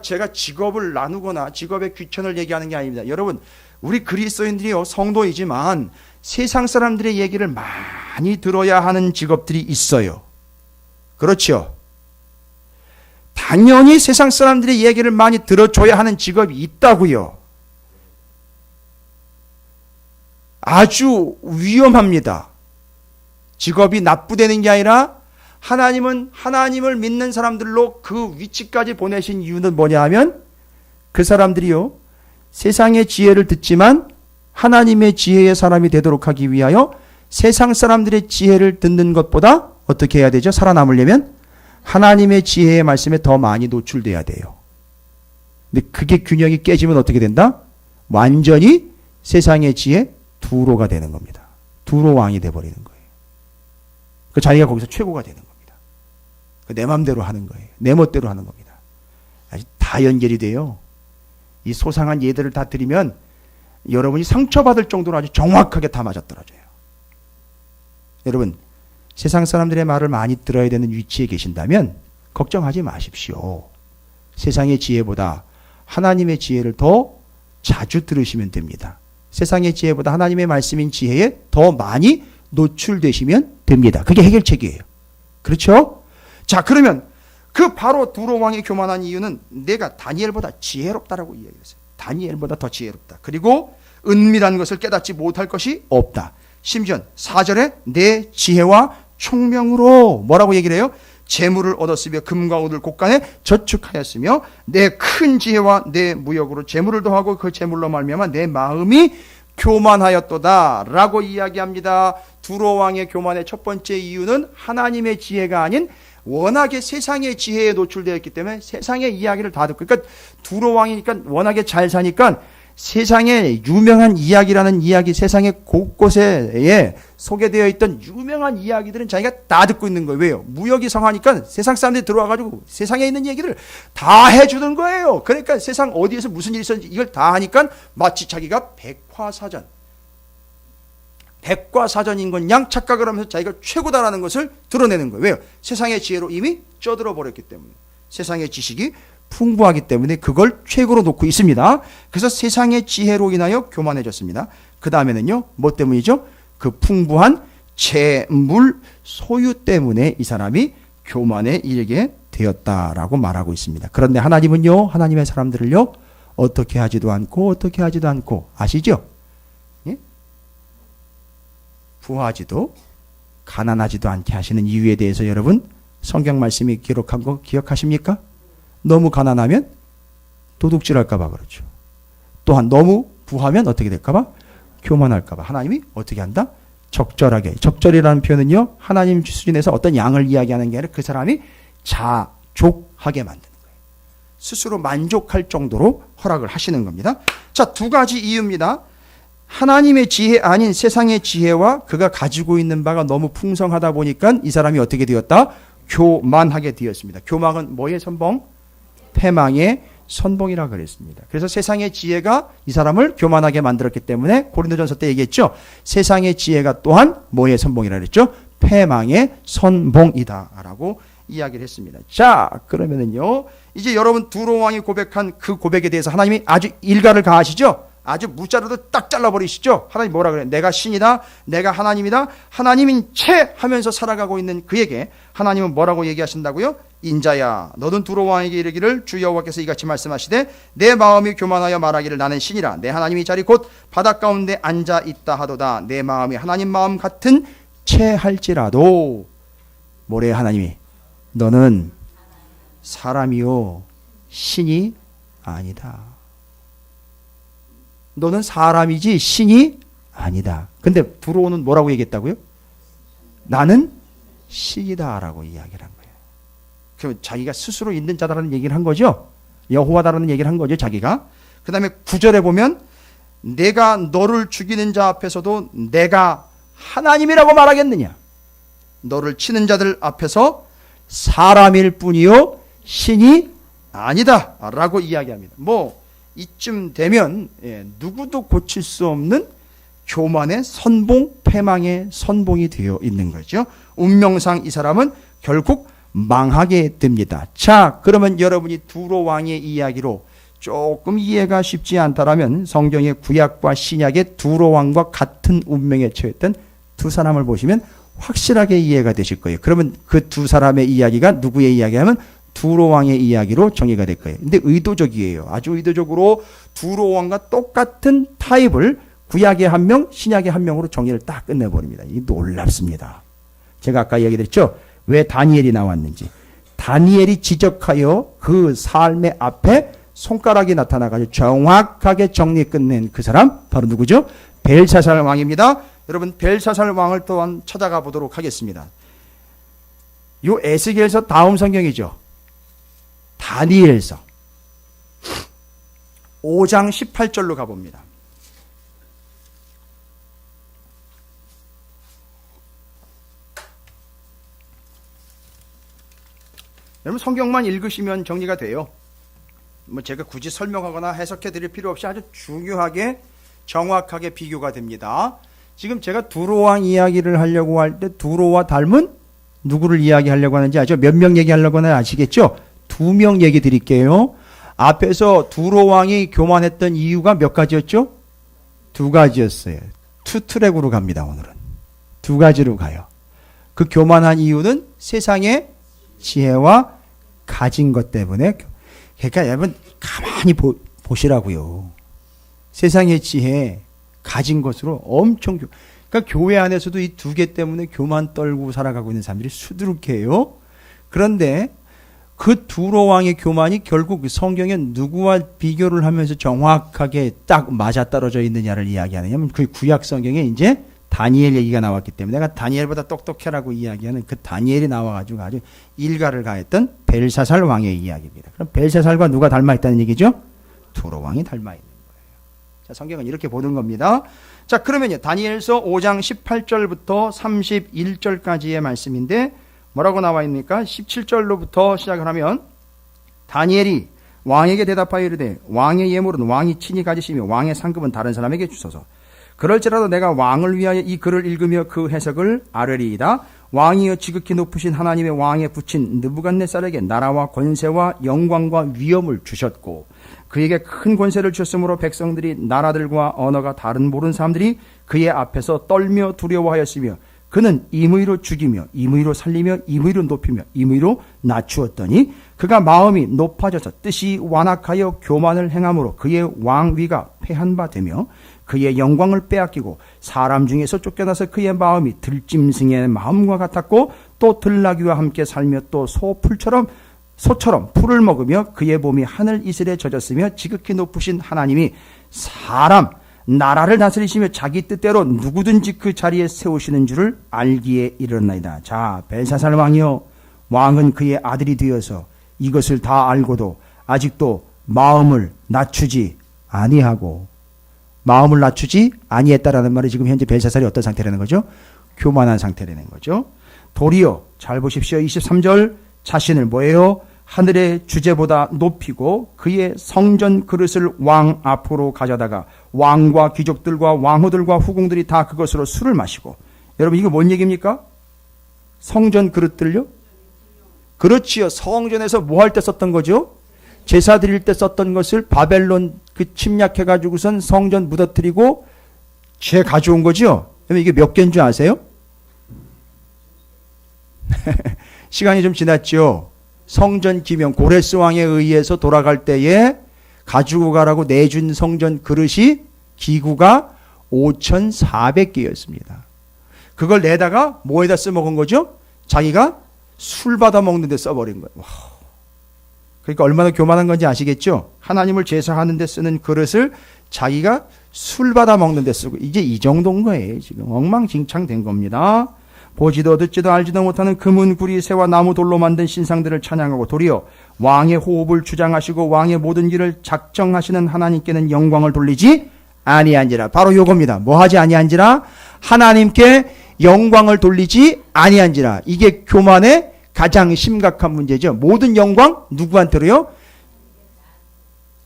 제가 직업을 나누거나 직업의 귀천을 얘기하는 게 아닙니다. 여러분, 우리 그리스도인들이요, 성도이지만 세상 사람들의 얘기를 많이 들어야 하는 직업들이 있어요. 그렇죠? 당연히 세상 사람들의 얘기를 많이 들어줘야 하는 직업이 있다고요. 아주 위험합니다. 직업이 나쁘다는 게 아니라 하나님은 하나님을 믿는 사람들로 그 위치까지 보내신 이유는 뭐냐 하면 그 사람들이요, 세상의 지혜를 듣지만 하나님의 지혜의 사람이 되도록 하기 위하여 세상 사람들의 지혜를 듣는 것보다 어떻게 해야 되죠? 살아남으려면 하나님의 지혜의 말씀에 더 많이 노출돼야 돼요. 근데 그게 균형이 깨지면 어떻게 된다? 완전히 세상의 지혜 두로가 되는 겁니다. 두로 왕이 돼버리는 거예요. 그 자기가 거기서 최고가 되는 겁니다. 내 맘대로 하는 거예요. 내 멋대로 하는 겁니다. 다 연결이 돼요. 이 소상한 예들을 다 드리면 여러분이 상처받을 정도로 아주 정확하게 다 맞아떨어져요. 여러분, 세상 사람들의 말을 많이 들어야 되는 위치에 계신다면 걱정하지 마십시오. 세상의 지혜보다 하나님의 지혜를 더 자주 들으시면 됩니다. 세상의 지혜보다 하나님의 말씀인 지혜에 더 많이 노출되시면 됩니다. 그게 해결책이에요. 그렇죠? 자, 그러면 그 바로 두로 왕이 교만한 이유는 내가 다니엘보다 지혜롭다라고 이야기했어요. 다니엘보다 더 지혜롭다. 그리고 은밀한 것을 깨닫지 못할 것이 없다. 심지어 4절에 내 지혜와 총명으로 뭐라고 얘기를 해요? 재물을 얻었으며 금과 우를 곳간에 저축하였으며 내 큰 지혜와 내 무역으로 재물을 더하고 그 재물로 말미암아 내 마음이 교만하였도다 라고 이야기합니다. 두로 왕의 교만의 첫 번째 이유는 하나님의 지혜가 아닌 워낙에 세상의 지혜에 노출되어 있기 때문에 세상의 이야기를 다 듣고, 그러니까 두로 왕이니까 워낙에 잘 사니까 세상에 유명한 이야기라는 이야기, 세상의 곳곳에 소개되어 있던 유명한 이야기들은 자기가 다 듣고 있는 거예요. 왜요? 무역이 성하니까 세상 사람들이 들어와가지고 세상에 있는 얘기를 다 해주는 거예요. 그러니까 세상 어디에서 무슨 일이 있었는지 이걸 다 하니까 마치 자기가 백과사전인 건 양 착각을 하면서 자기가 최고다라는 것을 드러내는 거예요. 왜요? 세상의 지혜로 이미 쪄들어 버렸기 때문에. 세상의 지식이 풍부하기 때문에 그걸 최고로 놓고 있습니다. 그래서 세상의 지혜로 인하여 교만해졌습니다. 그 다음에는요, 뭐 때문이죠? 그 풍부한 재물 소유 때문에 이 사람이 교만에 이르게 되었다라고 말하고 있습니다. 그런데 하나님은요, 하나님의 사람들을요, 어떻게 하지도 않고 아시죠? 예? 부하지도 가난하지도 않게 하시는 이유에 대해서 여러분 성경 말씀이 기록한 거 기억하십니까? 너무 가난하면 도둑질할까봐 그렇죠. 또한 너무 부하면 어떻게 될까봐? 교만할까봐. 하나님이 어떻게 한다? 적절하게. 적절이라는 표현은요, 하나님 수준에서 어떤 양을 이야기하는 게 아니라 그 사람이 자족하게 만드는 거예요. 스스로 만족할 정도로 허락을 하시는 겁니다. 자, 두 가지 이유입니다. 하나님의 지혜 아닌 세상의 지혜와 그가 가지고 있는 바가 너무 풍성하다 보니까 이 사람이 어떻게 되었다? 교만하게 되었습니다. 교만은 뭐의 선봉? 패망의 선봉이라 그랬습니다. 그래서 세상의 지혜가 이 사람을 교만하게 만들었기 때문에 고린도전서 때 얘기했죠. 세상의 지혜가 또한 뭐의 선봉이라 그랬죠? 패망의 선봉이다라고 이야기를 했습니다. 자, 그러면은요, 이제 여러분 두로 왕이 고백한 그 고백에 대해서 하나님이 아주 일가를 가하시죠. 아주 무자르도 딱 잘라버리시죠. 하나님 뭐라 그래요? 내가 신이다, 내가 하나님이다, 하나님인 채 하면서 살아가고 있는 그에게 하나님은 뭐라고 얘기하신다고요? 인자야, 너는 두로 왕에게 이르기를 주 여호와께서 이같이 말씀하시되 내 마음이 교만하여 말하기를 나는 신이라. 내 하나님이 자리 곧 바닷 가운데 앉아 있다 하도다. 내 마음이 하나님 마음 같은 채 할지라도 뭐래 하나님이? 너는 사람이요 신이 아니다. 너는 사람이지 신이 아니다. 근데 두로는 뭐라고 얘기했다고요? 나는 신이다라고 이야기를 한 거예요. 그럼 자기가 스스로 있는 자다라는 얘기를 한 거죠. 여호와다라는 얘기를 한 거죠, 자기가. 그 다음에 9절에 보면 내가 너를 죽이는 자 앞에서도 내가 하나님이라고 말하겠느냐. 너를 치는 자들 앞에서 사람일 뿐이요 신이 아니다 라고 이야기합니다. 이쯤 되면 누구도 고칠 수 없는 교만의 선봉, 패망의 선봉이 되어 있는 거죠. 운명상 이 사람은 결국 망하게 됩니다. 자, 그러면 여러분이 두로 왕의 이야기로 조금 이해가 쉽지 않다라면 성경의 구약과 신약의 두로 왕과 같은 운명에 처했던 두 사람을 보시면 확실하게 이해가 되실 거예요. 그러면 그 두 사람의 이야기가 누구의 이야기하면 두로 왕의 이야기로 정의가 될 거예요. 근데 의도적이에요. 아주 의도적으로 두로 왕과 똑같은 타입을 구약의 한 명, 신약의 한 명으로 정의를 딱 끝내버립니다. 이 놀랍습니다. 제가 아까 얘기했죠. 왜 다니엘이 나왔는지. 다니엘이 지적하여 그 삶의 앞에 손가락이 나타나가지고 정확하게 정리 끝낸 그 사람 바로 누구죠? 벨사살 왕입니다. 여러분 벨사살 왕을 또한 찾아가 보도록 하겠습니다. 요 에스겔서 다음 성경이죠. 다니엘서 5장 18절로 가봅니다. 여러분 성경만 읽으시면 정리가 돼요. 뭐 제가 굳이 설명하거나 해석해 드릴 필요 없이 아주 중요하게 정확하게 비교가 됩니다. 지금 제가 두로왕 이야기를 하려고 할 때 두로와 닮은 누구를 이야기하려고 하는지 아죠? 몇 명 얘기하려고 하는지 아시겠죠? 2명 얘기 드릴게요. 앞에서 두로왕이 교만했던 이유가 몇 가지였죠? 2가지였어요. 투트랙으로 갑니다. 오늘은 2가지로 가요. 그 교만한 이유는 세상의 지혜와 가진 것 때문에. 그러니까 여러분 가만히 보시라고요. 세상의 지혜 가진 것으로 엄청 그러니까 교회 안에서도 이 2개 때문에 교만 떨고 살아가고 있는 사람들이 수두룩해요. 그런데 그 두로왕의 교만이 결국 성경에 누구와 비교를 하면서 정확하게 딱 맞아떨어져 있느냐를 이야기하느냐면 그 구약 성경에 이제 다니엘 얘기가 나왔기 때문에 내가 다니엘보다 똑똑해라고 이야기하는 그 다니엘이 나와가지고 아주 일가를 가했던 벨사살 왕의 이야기입니다. 그럼 벨사살과 누가 닮아있다는 얘기죠? 두로왕이 닮아있는 거예요. 자, 성경은 이렇게 보는 겁니다. 자, 그러면요 다니엘서 5장 18절부터 31절까지의 말씀인데 뭐라고 나와 있습니까? 17절로부터 시작을 하면 다니엘이 왕에게 대답하여 이르되 왕의 예물은 왕이 친히 가지시며 왕의 상급은 다른 사람에게 주소서. 그럴지라도 내가 왕을 위하여 이 글을 읽으며 그 해석을 아뢰리이다. 왕이여 지극히 높으신 하나님의 왕에 붙인 느부갓네살에게 나라와 권세와 영광과 위엄을 주셨고 그에게 큰 권세를 주셨으므로 백성들이 나라들과 언어가 다른 모르는 사람들이 그의 앞에서 떨며 두려워하였으며 그는 임의로 죽이며 임의로 살리며 임의로 높이며 임의로 낮추었더니 그가 마음이 높아져서 뜻이 완악하여 교만을 행함으로 그의 왕위가 패한 바 되며 그의 영광을 빼앗기고 사람 중에서 쫓겨나서 그의 마음이 들짐승의 마음과 같았고 또 들나귀와 함께 살며 또 소처럼 풀을 먹으며 그의 몸이 하늘 이슬에 젖었으며 지극히 높으신 하나님이 사람 나라를 다스리시며 자기 뜻대로 누구든지 그 자리에 세우시는 줄을 알기에 이르렀나이다. 자, 벨사살 왕이여 왕은 그의 아들이 되어서 이것을 다 알고도 아직도 마음을 낮추지 아니하고 마음을 낮추지 아니했다라는 말이 지금 현재 벨사살이 어떤 상태라는 거죠? 교만한 상태라는 거죠. 도리어 잘 보십시오. 23절 자신을 뭐예요? 하늘의 주제보다 높이고 그의 성전 그릇을 왕 앞으로 가져다가 왕과 귀족들과 왕후들과 후궁들이 다 그것으로 술을 마시고. 여러분 이거 뭔 얘기입니까? 성전 그릇들요? 그렇지요. 성전에서 뭐 할 때 썼던 거죠? 제사 드릴 때 썼던 것을 바벨론 그 침략해가지고선 성전 묻어뜨리고 죄 가져온 거죠? 그러면 이게 몇 개인 줄 아세요? 시간이 좀 지났죠? 성전 기명 고레스 왕에 의해서 돌아갈 때에 가지고 가라고 내준 성전 그릇이 기구가 5,400개였습니다. 그걸 내다가 뭐에다 써먹은 거죠? 자기가 술 받아 먹는 데 써버린 거예요. 와. 그러니까 얼마나 교만한 건지 아시겠죠? 하나님을 제사하는 데 쓰는 그릇을 자기가 술 받아 먹는 데 쓰고 이제 이 정도인 거예요. 지금 엉망진창 된 겁니다. 보지도 듣지도 알지도 못하는 금은 구리 새와 나무 돌로 만든 신상들을 찬양하고 도리어 왕의 호흡을 주장하시고 왕의 모든 일을 작정하시는 하나님께는 영광을 돌리지 아니한지라. 바로 요겁니다. 뭐 하지 아니한지라? 하나님께 영광을 돌리지 아니한지라. 이게 교만의 가장 심각한 문제죠. 모든 영광 누구한테로요?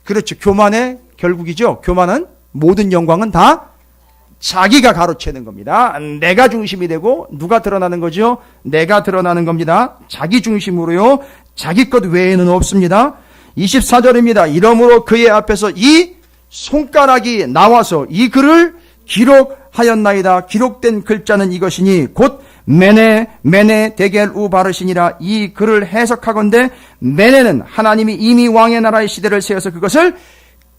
그렇죠. 교만의 결국이죠. 교만은 모든 영광은 다 자기가 가로채는 겁니다. 내가 중심이 되고 누가 드러나는 거죠? 내가 드러나는 겁니다. 자기 중심으로요. 자기 것 외에는 없습니다. 24절입니다. 이러므로 그의 앞에서 이 손가락이 나와서 이 글을 기록하였나이다. 기록된 글자는 이것이니 곧 메네 데겔 우바르시니라. 이 글을 해석하건대 메네는 하나님이 이미 왕의 나라의 시대를 세워서 그것을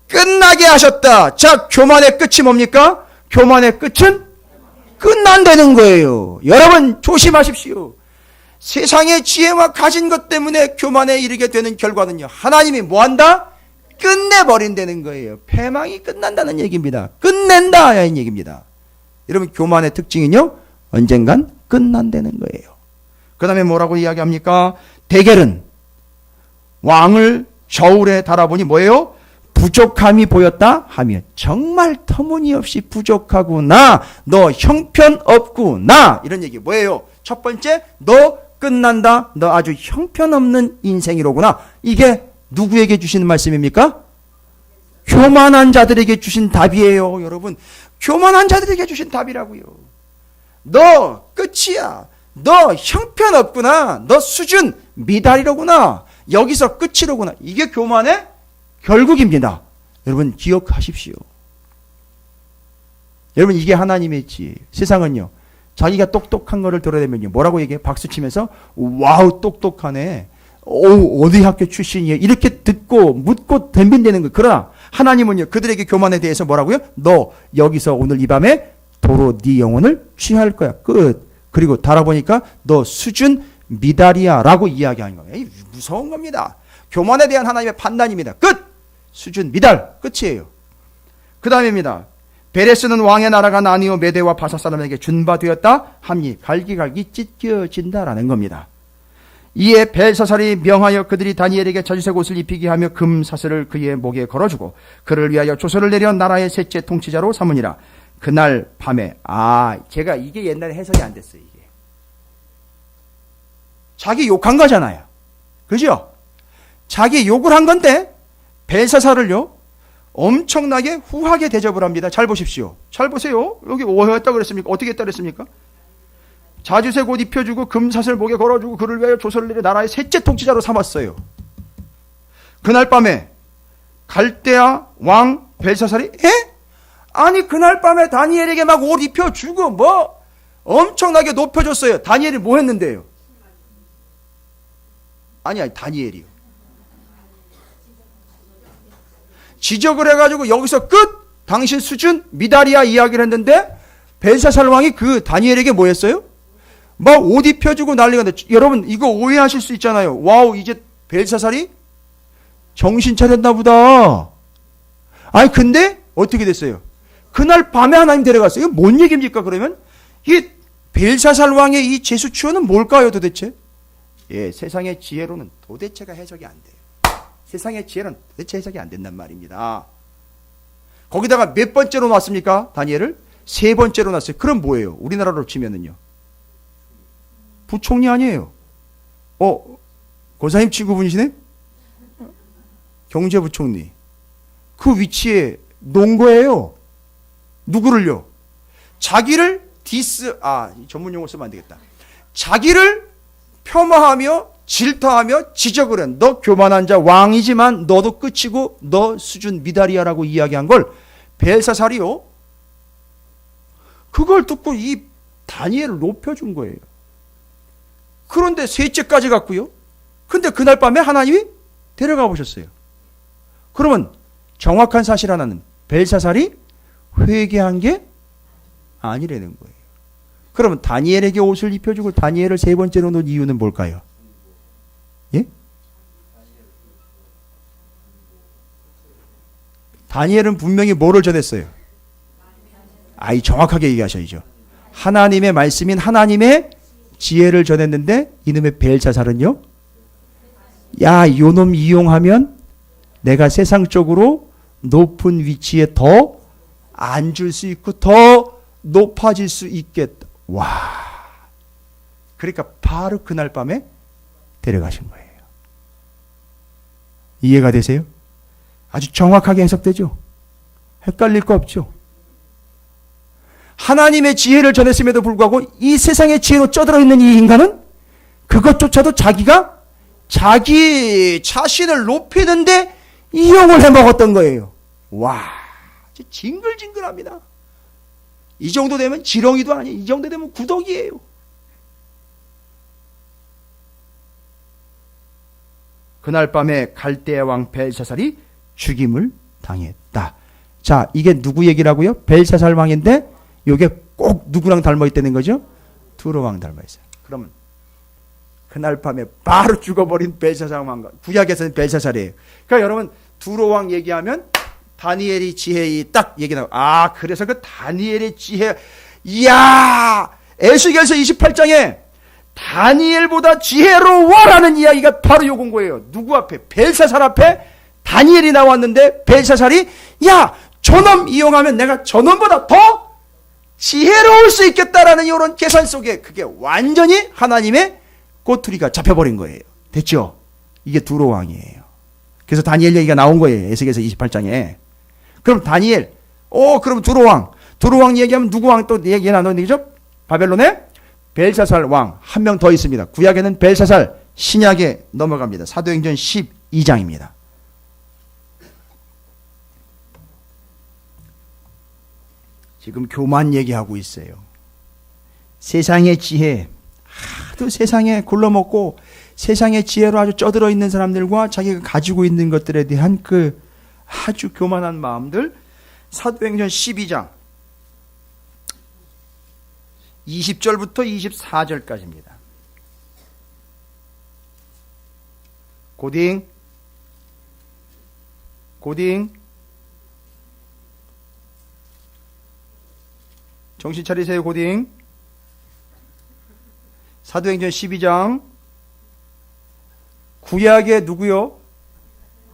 끝나게 하셨다. 자, 교만의 끝이 뭡니까? 교만의 끝은 끝난다는 거예요. 여러분 조심하십시오. 세상의 지혜와 가진 것 때문에 교만에 이르게 되는 결과는요, 하나님이 뭐한다? 끝내버린다는 거예요. 패망이 끝난다는 얘기입니다. 끝낸다 하는 얘기입니다. 여러분 교만의 특징은요, 언젠간 끝난다는 거예요. 그 다음에 뭐라고 이야기합니까? 데겔은 왕을 저울에 달아보니 뭐예요? 부족함이 보였다 하면 정말 터무니없이 부족하구나. 너 형편없구나. 이런 얘기 뭐예요? 첫 번째, 너 끝난다. 너 아주 형편없는 인생이로구나. 이게 누구에게 주시는 말씀입니까? 교만한 자들에게 주신 답이에요. 여러분, 교만한 자들에게 주신 답이라고요. 너 끝이야. 너 형편없구나. 너 수준 미달이로구나. 여기서 끝이로구나. 이게 교만의 결국입니다. 여러분 기억하십시오. 여러분 이게 하나님의 지혜. 세상은요, 자기가 똑똑한 거를 들어내면요, 뭐라고 얘기해? 박수치면서 와우 똑똑하네. 오, 어디 학교 출신이에요? 이렇게 듣고 묻고 덤빈다는 거예요. 그러나 하나님은요, 그들에게 교만에 대해서 뭐라고요? 너 여기서 오늘 이 밤에 도로 네 영혼을 취할 거야. 끝. 그리고 달아보니까 너 수준 미달이야 라고 이야기하는 거예요. 무서운 겁니다. 교만에 대한 하나님의 판단입니다. 끝. 수준 미달. 끝이에요. 그 다음입니다. 베레스는 왕의 나라가 나뉘어 메대와 바사 사람에게 준바되었다 함이 갈기갈기 찢겨진다라는 겁니다. 이에 벨사살이 명하여 그들이 다니엘에게 자주색 옷을 입히게 하며 금 사슬을 그의 목에 걸어주고 그를 위하여 조서를 내려 나라의 셋째 통치자로 삼으니라. 그날 밤에 제가 이게 옛날에 해석이 안 됐어요. 이게 자기 욕한 거잖아요. 그죠? 자기 욕을 한 건데 벨사살을요 엄청나게 후하게 대접을 합니다. 잘 보십시오. 잘 보세요. 여기 뭐 했다고 그랬습니까? 어떻게 했다고 그랬습니까? 자주색 옷 입혀주고 금사슬 목에 걸어주고 그를 위하여 조서를 내려 나라의 셋째 통치자로 삼았어요. 그날 밤에 갈대아 왕 벨사살이 아니 그날 밤에 다니엘에게 막 옷 입혀주고 뭐 엄청나게 높여줬어요. 다니엘이 뭐 했는데요? 아니 다니엘이요. 지적을 해가지고 여기서 끝! 당신 수준 미달이야 이야기를 했는데 벨사살 왕이 그 다니엘에게 뭐 했어요? 막 옷 입혀주고 난리가 났죠. 여러분 이거 오해하실 수 있잖아요. 와우 이제 벨사살이 정신 차렸나 보다. 아니 근데 어떻게 됐어요? 그날 밤에 하나님 데려갔어요. 이거 뭔 얘기입니까 그러면? 이 벨사살 왕의 이 제수추어는 뭘까요 도대체? 세상의 지혜로는 도대체가 해석이 안 돼요. 세상의 지혜는 도대체 해석이 안 된단 말입니다. 거기다가 몇 번째로 놨습니까? 다니엘을? 3번째로 놨어요. 그럼 뭐예요? 우리나라로 치면은요. 부총리 아니에요. 고사님 친구분이시네? 경제부총리. 그 위치에 놓은 거예요. 누구를요? 자기를 전문 용어 쓰면 안 되겠다. 자기를 폄하하며 질타하며 지적을 해. 너 교만한 자 왕이지만 너도 끝이고 너 수준 미달이야라고 이야기한 걸 벨사살이요. 그걸 듣고 이 다니엘을 높여준 거예요. 그런데 셋째까지 갔고요. 근데 그날 밤에 하나님이 데려가 보셨어요. 그러면 정확한 사실 하나는 벨사살이 회개한 게 아니라는 거예요. 그러면 다니엘에게 옷을 입혀주고 다니엘을 3번째로 놓은 이유는 뭘까요? 예? 다니엘은 분명히 뭐를 전했어요? 정확하게 얘기하셔야죠. 하나님의 말씀인 하나님의 지혜를 전했는데 이놈의 벨사살은요? 요놈 이용하면 내가 세상적으로 높은 위치에 더 앉을 수 있고 더 높아질 수 있겠다. 그러니까 바로 그날 밤에 데려가신 거예요. 이해가 되세요? 아주 정확하게 해석되죠? 헷갈릴 거 없죠? 하나님의 지혜를 전했음에도 불구하고 이 세상의 지혜로 쩌들어 있는 이 인간은 그것조차도 자기가 자기 자신을 높이는데 이용을 해먹었던 거예요. 징글징글합니다. 이 정도 되면 지렁이도 아니에요. 이 정도 되면 구더기예요. 그날 밤에 갈대아 왕 벨사살이 죽임을 당했다. 자, 이게 누구 얘기라고요? 벨사살 왕인데 이게 꼭 누구랑 닮아있다는 거죠? 두로 왕 닮아있어요. 그러면 그날 밤에 바로 죽어버린 벨사살 왕과 구약에서는 벨사살이에요. 그러니까 여러분 두로 왕 얘기하면 다니엘의 지혜이 딱 얘기 나와요. 그래서 그 다니엘의 지혜, 에스겔서 28장에 다니엘보다 지혜로워라는 이야기가 바로 요건 거예요. 누구 앞에? 벨사살 앞에 다니엘이 나왔는데 벨사살이 저놈 이용하면 내가 저놈보다 더 지혜로울 수 있겠다라는 이런 계산 속에 그게 완전히 하나님의 꼬투리가 잡혀버린 거예요. 됐죠? 이게 두로 왕이에요. 그래서 다니엘 얘기가 나온 거예요. 에스겔서 28장에. 그럼 다니엘, 그럼 두로 왕. 두로 왕 얘기하면 누구 왕 또 얘기 나누는 얘기죠? 바벨론에 벨사살 왕 한 명 더 있습니다. 구약에는 벨사살, 신약에 넘어갑니다. 사도행전 12장입니다. 지금 교만 얘기하고 있어요. 세상의 지혜, 하도 세상에 굴러먹고 세상의 지혜로 아주 쩌들어 있는 사람들과 자기가 가지고 있는 것들에 대한 그 아주 교만한 마음들. 사도행전 12장 20절부터 24절까지입니다. 고딩 정신 차리세요. 고딩. 사도행전 12장 구약의 누구요?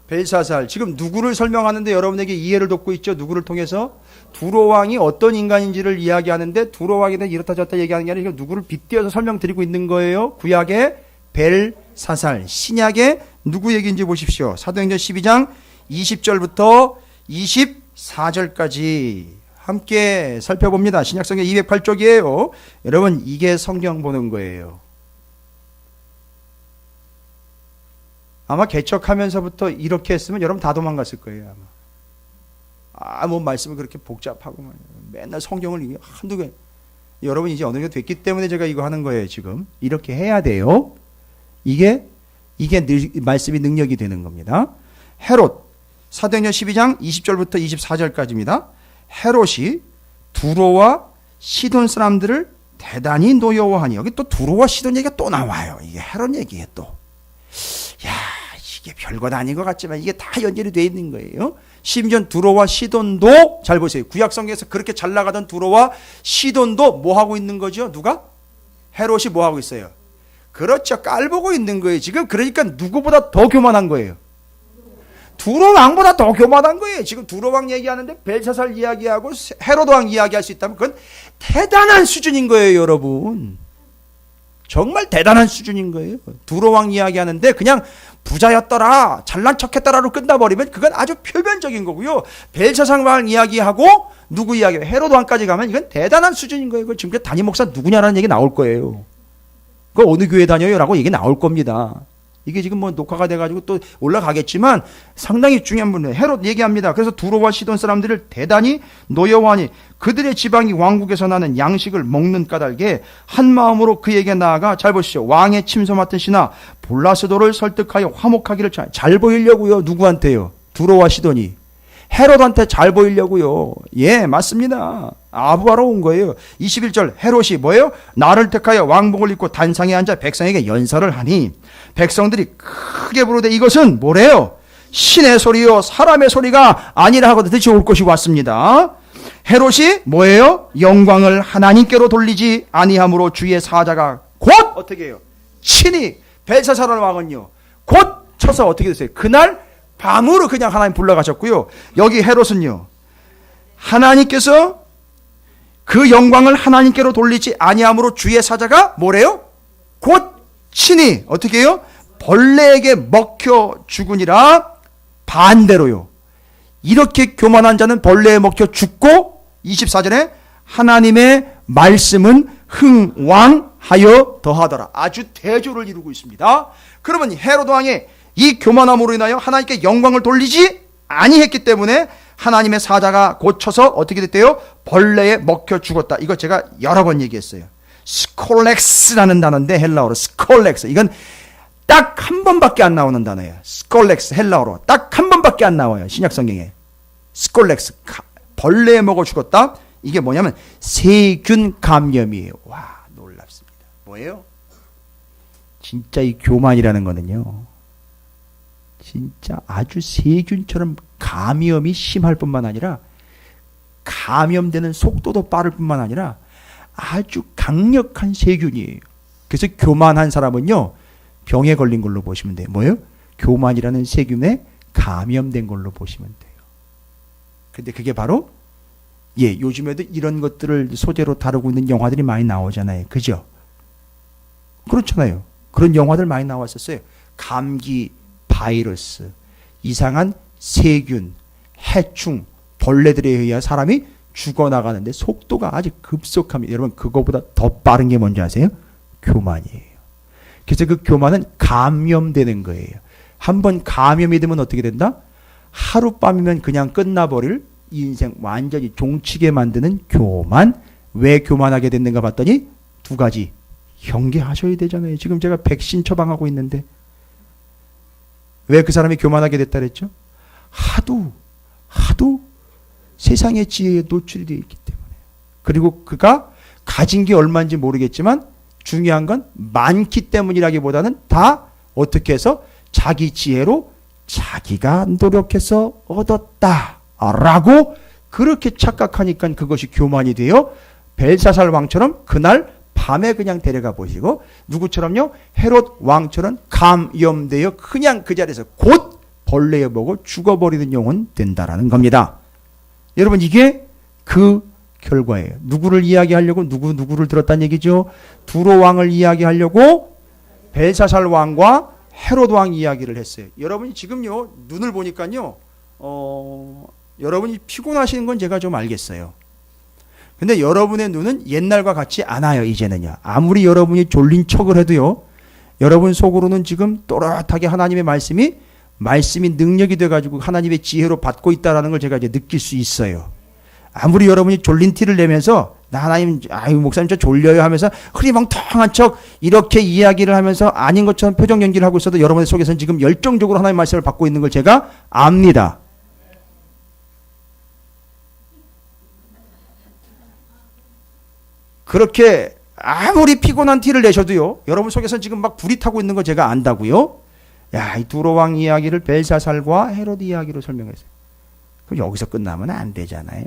벨사살. 지금 누구를 설명하는데 여러분에게 이해를 돕고 있죠? 누구를 통해서? 두로 왕이 어떤 인간인지를 이야기하는데 두로 왕에 대해 이렇다 저렇다 얘기하는 게 아니라 누구를 빗대어서 설명드리고 있는 거예요. 구약의 벨사살, 신약의 누구 얘기인지 보십시오. 사도행전 12장 20절부터 24절까지 함께 살펴봅니다. 신약성경 208쪽이에요. 여러분, 이게 성경 보는 거예요. 아마 개척하면서부터 이렇게 했으면 여러분 다 도망갔을 거예요. 아마. 뭐 말씀을 그렇게 복잡하고 맨날 성경을 한두 개. 여러분 이제 어느 정도 됐기 때문에 제가 이거 하는 거예요. 지금 이렇게 해야 돼요. 이게 말씀이 능력이 되는 겁니다. 헤롯, 사도행전 12장 20절부터 24절까지입니다. 헤롯이 두로와 시돈 사람들을 대단히 노여워하니. 여기 또 두로와 시돈 얘기가 또 나와요. 이게 헤롯 얘기에 또. 야, 이게 별것 아닌 것 같지만 이게 다 연결이 되어 있는 거예요. 심지어 두로와 시돈도, 잘 보세요. 구약성경에서 그렇게 잘 나가던 두로와 시돈도 뭐 하고 있는 거죠? 누가? 헤롯이 뭐 하고 있어요? 그렇죠. 깔보고 있는 거예요. 지금 그러니까 누구보다 더 교만한 거예요. 두로 왕보다 더 교만한 거예요. 지금 두로 왕 얘기하는데 벨사살 이야기하고 헤롯 왕 이야기할 수 있다면 그건 대단한 수준인 거예요, 여러분. 정말 대단한 수준인 거예요. 두로 왕 이야기하는데 그냥 부자였더라, 잘난 척했더라로 끝나버리면 그건 아주 표면적인 거고요. 벨사살 왕 이야기하고 누구 이야기해요? 헤롯 왕까지 가면 이건 대단한 수준인 거예요. 그 지금 담임 목사 누구냐라는 얘기 나올 거예요. 그 어느 교회 다녀요? 라고 얘기 나올 겁니다. 이게 지금 뭐 녹화가 돼가지고 또 올라가겠지만 상당히 중요한 분이에요. 헤롯 얘기합니다. 그래서 두로와 시돈 사람들을 대단히 노여워하니 그들의 지방이 왕국에서 나는 양식을 먹는 까닭에 한 마음으로 그에게 나아가, 잘 보시죠. 왕의 침소 맡은 신하 볼라스도를 설득하여 화목하기를 잘 보이려고요. 누구한테요? 두로와 시돈이. 헤롯한테 잘 보이려고요. 예, 맞습니다. 아부하러 온 거예요. 21절 헤롯이 뭐예요? 나를 택하여 왕복을 입고 단상에 앉아 백성에게 연설을 하니 백성들이 크게 부르되 이것은 뭐래요? 신의 소리요 사람의 소리가 아니라 하고 드디어 올 것이 왔습니다. 헤롯이 뭐예요? 영광을 하나님께로 돌리지 아니함으로 주의 사자가 곧 어떻게 해요? 친히 벨사살 왕은요 곧 쳐서 어떻게 됐어요? 그날 밤으로 그냥 하나님 불러가셨고요. 여기 헤롯은요 하나님께서 그 영광을 하나님께로 돌리지 아니함으로 주의 사자가 뭐래요? 곧 친히 어떻게 해요? 벌레에게 먹혀 죽으니라. 반대로요. 이렇게 교만한 자는 벌레에 먹혀 죽고 24절에 하나님의 말씀은 흥왕하여 더하더라. 아주 대조를 이루고 있습니다. 그러면 헤롯 왕이 이 교만함으로 인하여 하나님께 영광을 돌리지 아니했기 때문에 하나님의 사자가 고쳐서 어떻게 됐대요? 벌레에 먹혀 죽었다. 이거 제가 여러 번 얘기했어요. 스콜렉스라는 단어인데 헬라어로 스콜렉스. 이건 딱 한 번밖에 안 나오는 단어예요. 스콜렉스 헬라어로 딱 한 번밖에 안 나와요. 신약성경에. 스콜렉스 벌레에 먹어 죽었다. 이게 뭐냐면 세균 감염이에요. 와, 놀랍습니다. 뭐예요? 진짜 이 교만이라는 거는요. 진짜 아주 세균처럼 감염이 심할 뿐만 아니라 감염되는 속도도 빠를 뿐만 아니라 아주 강력한 세균이에요. 그래서 교만한 사람은요 병에 걸린 걸로 보시면 돼요. 뭐예요? 교만이라는 세균에 감염된 걸로 보시면 돼요. 근데 그게 바로 요즘에도 이런 것들을 소재로 다루고 있는 영화들이 많이 나오잖아요. 그죠? 그렇잖아요. 그런 영화들 많이 나왔었어요. 감기, 바이러스, 이상한 세균, 해충, 벌레들에 의해 사람이 죽어나가는데 속도가 아주 급속합니다. 여러분 그거보다 더 빠른 게 뭔지 아세요? 교만이에요. 그래서 그 교만은 감염되는 거예요. 한번 감염이 되면 어떻게 된다? 하룻밤이면 그냥 끝나버릴 인생 완전히 종치게 만드는 교만. 왜 교만하게 됐는가 봤더니 두 가지. 경계하셔야 되잖아요. 지금 제가 백신 처방하고 있는데 왜 그 사람이 교만하게 됐다 그랬죠? 하도 세상의 지혜에 노출이 되어 있기 때문에. 그리고 그가 가진 게 얼마인지 모르겠지만 중요한 건 많기 때문이라기보다는 다 어떻게 해서 자기 지혜로 자기가 노력해서 얻었다라고 그렇게 착각하니까 그것이 교만이 되어 벨사살 왕처럼 그날 밤에 그냥 데려가 보시고 누구처럼요? 헤롯 왕처럼 감염되어 그냥 그 자리에서 곧 벌레에 먹어 죽어버리는 영혼 된다라는 겁니다. 여러분 이게 그 결과예요. 누구를 이야기하려고 누구를 들었다는 얘기죠? 두로 왕을 이야기하려고 벨사살 왕과 헤롯 왕 이야기를 했어요. 여러분이 지금요 눈을 보니까요 여러분이 피곤하시는 건 제가 좀 알겠어요. 근데 여러분의 눈은 옛날과 같지 않아요. 이제는요. 아무리 여러분이 졸린 척을 해도요. 여러분 속으로는 지금 또렷하게 하나님의 말씀이 능력이 돼가지고 하나님의 지혜로 받고 있다는 걸 제가 이제 느낄 수 있어요. 아무리 여러분이 졸린 티를 내면서 나 하나님 목사님 저 졸려요 하면서 흐리멍텅한 척 이렇게 이야기를 하면서 아닌 것처럼 표정 연기를 하고 있어도 여러분의 속에서는 지금 열정적으로 하나님의 말씀을 받고 있는 걸 제가 압니다. 그렇게 아무리 피곤한 티를 내셔도요. 여러분 속에서는 지금 막 불이 타고 있는 거 제가 안다고요. 야, 이 두로왕 이야기를 벨사살과 헤롯 이야기로 설명했어요. 그럼 여기서 끝나면 안 되잖아요.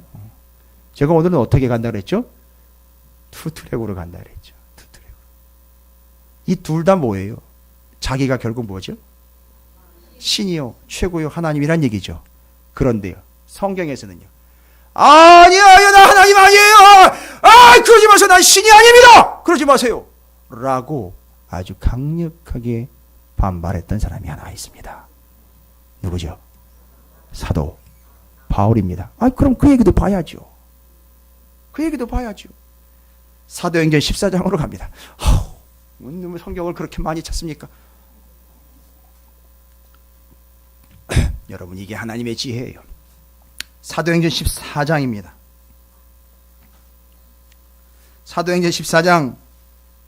제가 오늘은 어떻게 간다 그랬죠? 투트랙으로 간다 그랬죠. 투트랙. 이 둘 다 뭐예요? 자기가 결국 뭐죠? 신이요, 최고요, 하나님이란 얘기죠. 그런데요, 성경에서는요. 아니야, 나 하나님 아니에요. 그러지 마세요. 난 신이 아닙니다. 그러지 마세요. 라고 아주 강력하게 반발했던 사람이 하나 있습니다. 누구죠? 사도 바울입니다. 그럼 그 얘기도 봐야죠. 사도행전 14장으로 갑니다. 왜 성경을 그렇게 많이 찾습니까? 여러분 이게 하나님의 지혜예요. 사도행전 14장입니다. 사도행전 14장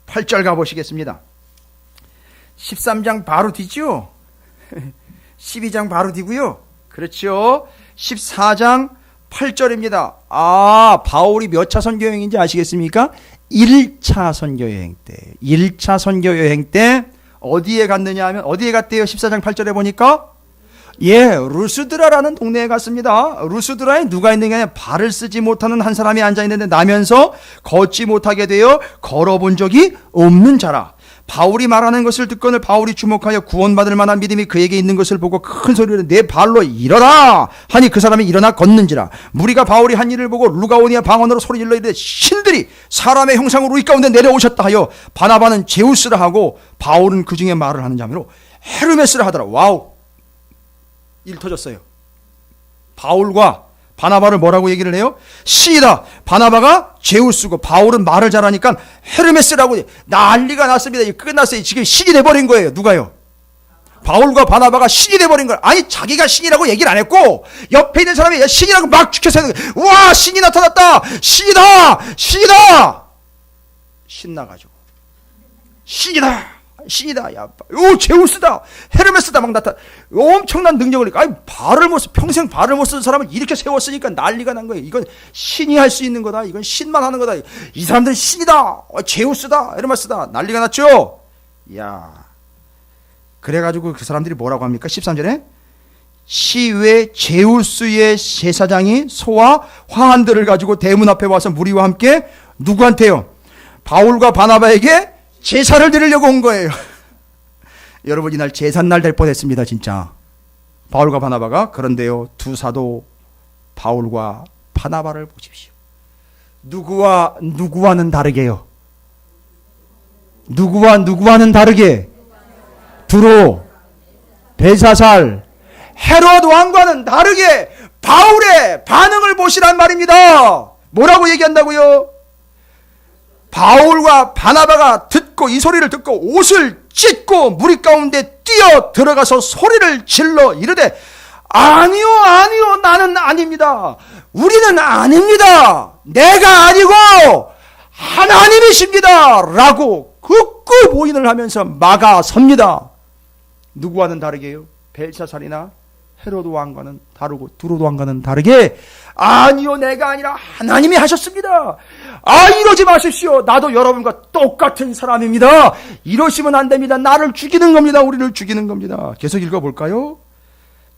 8절 가보시겠습니다. 13장 바로 뒤죠? 12장 바로 뒤고요. 그렇죠. 14장 8절입니다. 바울이 몇 차 선교 여행인지 아시겠습니까? 1차 선교 여행 때. 1차 선교 여행 때 어디에 갔느냐 하면 어디에 갔대요? 14장 8절에 보니까 루스드라라는 동네에 갔습니다. 루스드라에 누가 있느냐? 발을 쓰지 못하는 한 사람이 앉아있는데 나면서 걷지 못하게 되어 걸어본 적이 없는 자라. 바울이 말하는 것을 듣거늘 바울이 주목하여 구원받을 만한 믿음이 그에게 있는 것을 보고 큰 소리로 내 발로 일어라 하니 그 사람이 일어나 걷는지라. 무리가 바울이 한 일을 보고 루가오니아 방언으로 소리질러 이르되 신들이 사람의 형상으로 우리 가운데 내려오셨다 하여 바나바는 제우스라 하고 바울은 그 중에 말을 하는 자매로 헤르메스라 하더라. 와우, 일 터졌어요. 바울과 바나바를 뭐라고 얘기를 해요? 신이다. 바나바가 제우스고 바울은 말을 잘하니까 헤르메스라고 난리가 났습니다. 끝났어요. 지금 신이 돼버린 거예요. 누가요? 바울과 바나바가 신이 돼버린 거예요. 아니 자기가 신이라고 얘기를 안 했고 옆에 있는 사람이 신이라고 막 죽여서 와 신이 나타났다. 신이다. 신나가지고 신이다. 야, 제우스다. 헤르메스다. 막 나타. 엄청난 능력을. 평생 발을 못 쓴 사람을 이렇게 세웠으니까 난리가 난 거예요. 이건 신이 할 수 있는 거다. 이건 신만 하는 거다. 이 사람들은 신이다. 제우스다. 헤르메스다. 난리가 났죠. 야. 그래가지고 그 사람들이 뭐라고 합니까? 13절에 시외 제우스의 제사장이 소와 화환들을 가지고 대문 앞에 와서 무리와 함께 누구한테요? 바울과 바나바에게 제사를 드리려고 온 거예요. 여러분 이날 제삿날 될 뻔했습니다. 진짜 바울과 바나바가. 그런데요 두 사도 바울과 바나바를 보십시오. 누구와는 다르게요. 누구와는 다르게 두로, 벨사살, 헤롯 왕과는 다르게 바울의 반응을 보시란 말입니다. 뭐라고 얘기한다고요? 바울과 바나바가 듣고 이 소리를 듣고 옷을 찢고 무리 가운데 뛰어 들어가서 소리를 질러 이르되 아니요 아니요 나는 아닙니다. 우리는 아닙니다. 내가 아니고 하나님이십니다. 라고 극구 보인을 하면서 막아섭니다. 누구와는 다르게요? 벨사살이나 헤로드 왕과는 다르고 두로드 왕과는 다르게 아니요 내가 아니라 하나님이 하셨습니다. 이러지 마십시오. 나도 여러분과 똑같은 사람입니다. 이러시면 안 됩니다. 나를 죽이는 겁니다. 우리를 죽이는 겁니다. 계속 읽어볼까요?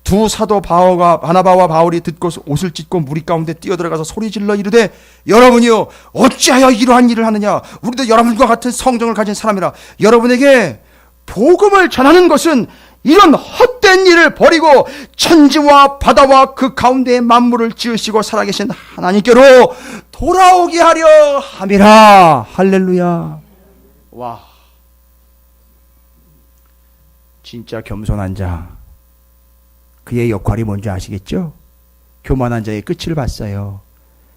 두 사도 바나바와 바울이 듣고 옷을 찢고 무리 가운데 뛰어들어가서 소리질러 이르되 여러분이요 어찌하여 이러한 일을 하느냐. 우리도 여러분과 같은 성정을 가진 사람이라 여러분에게 복음을 전하는 것은 이런 헛된 일을 버리고 천지와 바다와 그 가운데의 만물을 지으시고 살아계신 하나님께로 돌아오게 하려 함이라. 할렐루야. 와, 진짜 겸손한 자, 그의 역할이 뭔지 아시겠죠? 교만한 자의 끝을 봤어요.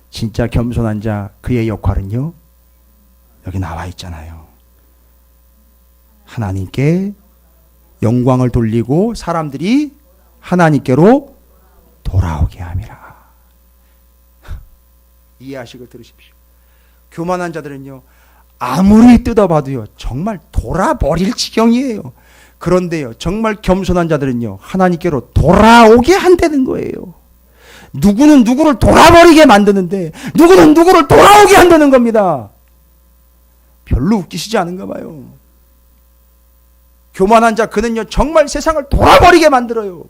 진짜 겸손한 자, 그의 역할은요, 여기 나와 있잖아요. 하나님께 영광을 돌리고 사람들이 하나님께로 돌아오게 함이라. 이해하시고 들으십시오. 교만한 자들은요, 아무리 뜯어봐도요, 정말 돌아버릴 지경이에요. 그런데요, 정말 겸손한 자들은요, 하나님께로 돌아오게 한다는 거예요. 누구는 누구를 돌아버리게 만드는데, 누구는 누구를 돌아오게 한다는 겁니다. 별로 웃기시지 않은가 봐요. 교만한 자, 그는요, 정말 세상을 돌아버리게 만들어요.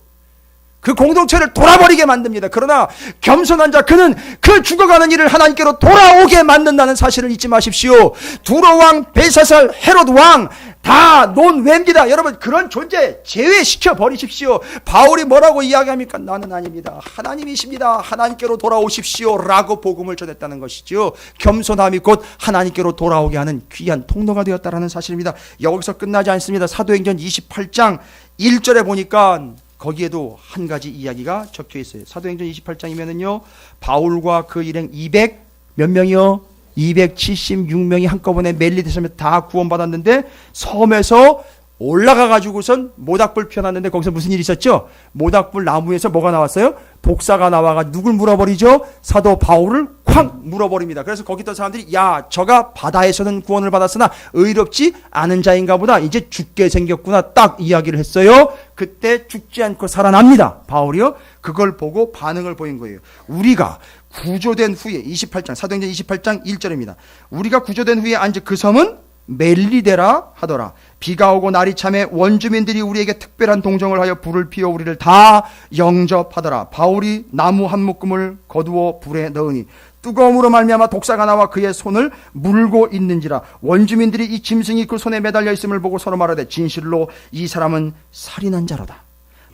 그 공동체를 돌아버리게 만듭니다. 그러나 겸손한 자, 그는 그 죽어가는 일을 하나님께로 돌아오게 만든다는 사실을 잊지 마십시오. 두로 왕, 벨사살, 헤롯 왕 다 논외입니다. 여러분, 그런 존재 제외시켜 버리십시오. 바울이 뭐라고 이야기합니까? 나는 아닙니다. 하나님이십니다. 하나님께로 돌아오십시오. 라고 복음을 전했다는 것이죠. 겸손함이 곧 하나님께로 돌아오게 하는 귀한 통로가 되었다는 사실입니다. 여기서 끝나지 않습니다. 사도행전 28장 1절에 보니까 거기에도 한 가지 이야기가 적혀 있어요. 사도행전 28장이면은요, 바울과 그 일행 200 몇 명이요? 276명이 한꺼번에 멜리데 섬에 다 구원받았는데, 섬에서 올라가가지고선 모닥불 피워놨는데 거기서 무슨 일이 있었죠? 모닥불 나무에서 뭐가 나왔어요? 독사가 나와가 누굴 물어버리죠? 사도 바울을 쾅 물어버립니다. 그래서 거기 있던 사람들이 야, 저가 바다에서는 구원을 받았으나 의롭지 않은 자인가 보다. 이제 죽게 생겼구나. 딱 이야기를 했어요. 그때 죽지 않고 살아납니다. 바울이요. 그걸 보고 반응을 보인 거예요. 우리가 구조된 후에 28장 사도행전 28장 1절입니다. 우리가 구조된 후에 안즉 그 섬은 멜리데라 하더라. 비가 오고 날이 참에 원주민들이 우리에게 특별한 동정을 하여 불을 피워 우리를 다 영접하더라. 바울이 나무 한 묶음을 거두어 불에 넣으니 뜨거움으로 말미암아 독사가 나와 그의 손을 물고 있는지라. 원주민들이 이 짐승이 그 손에 매달려 있음을 보고 서로 말하되 진실로 이 사람은 살인한 자로다.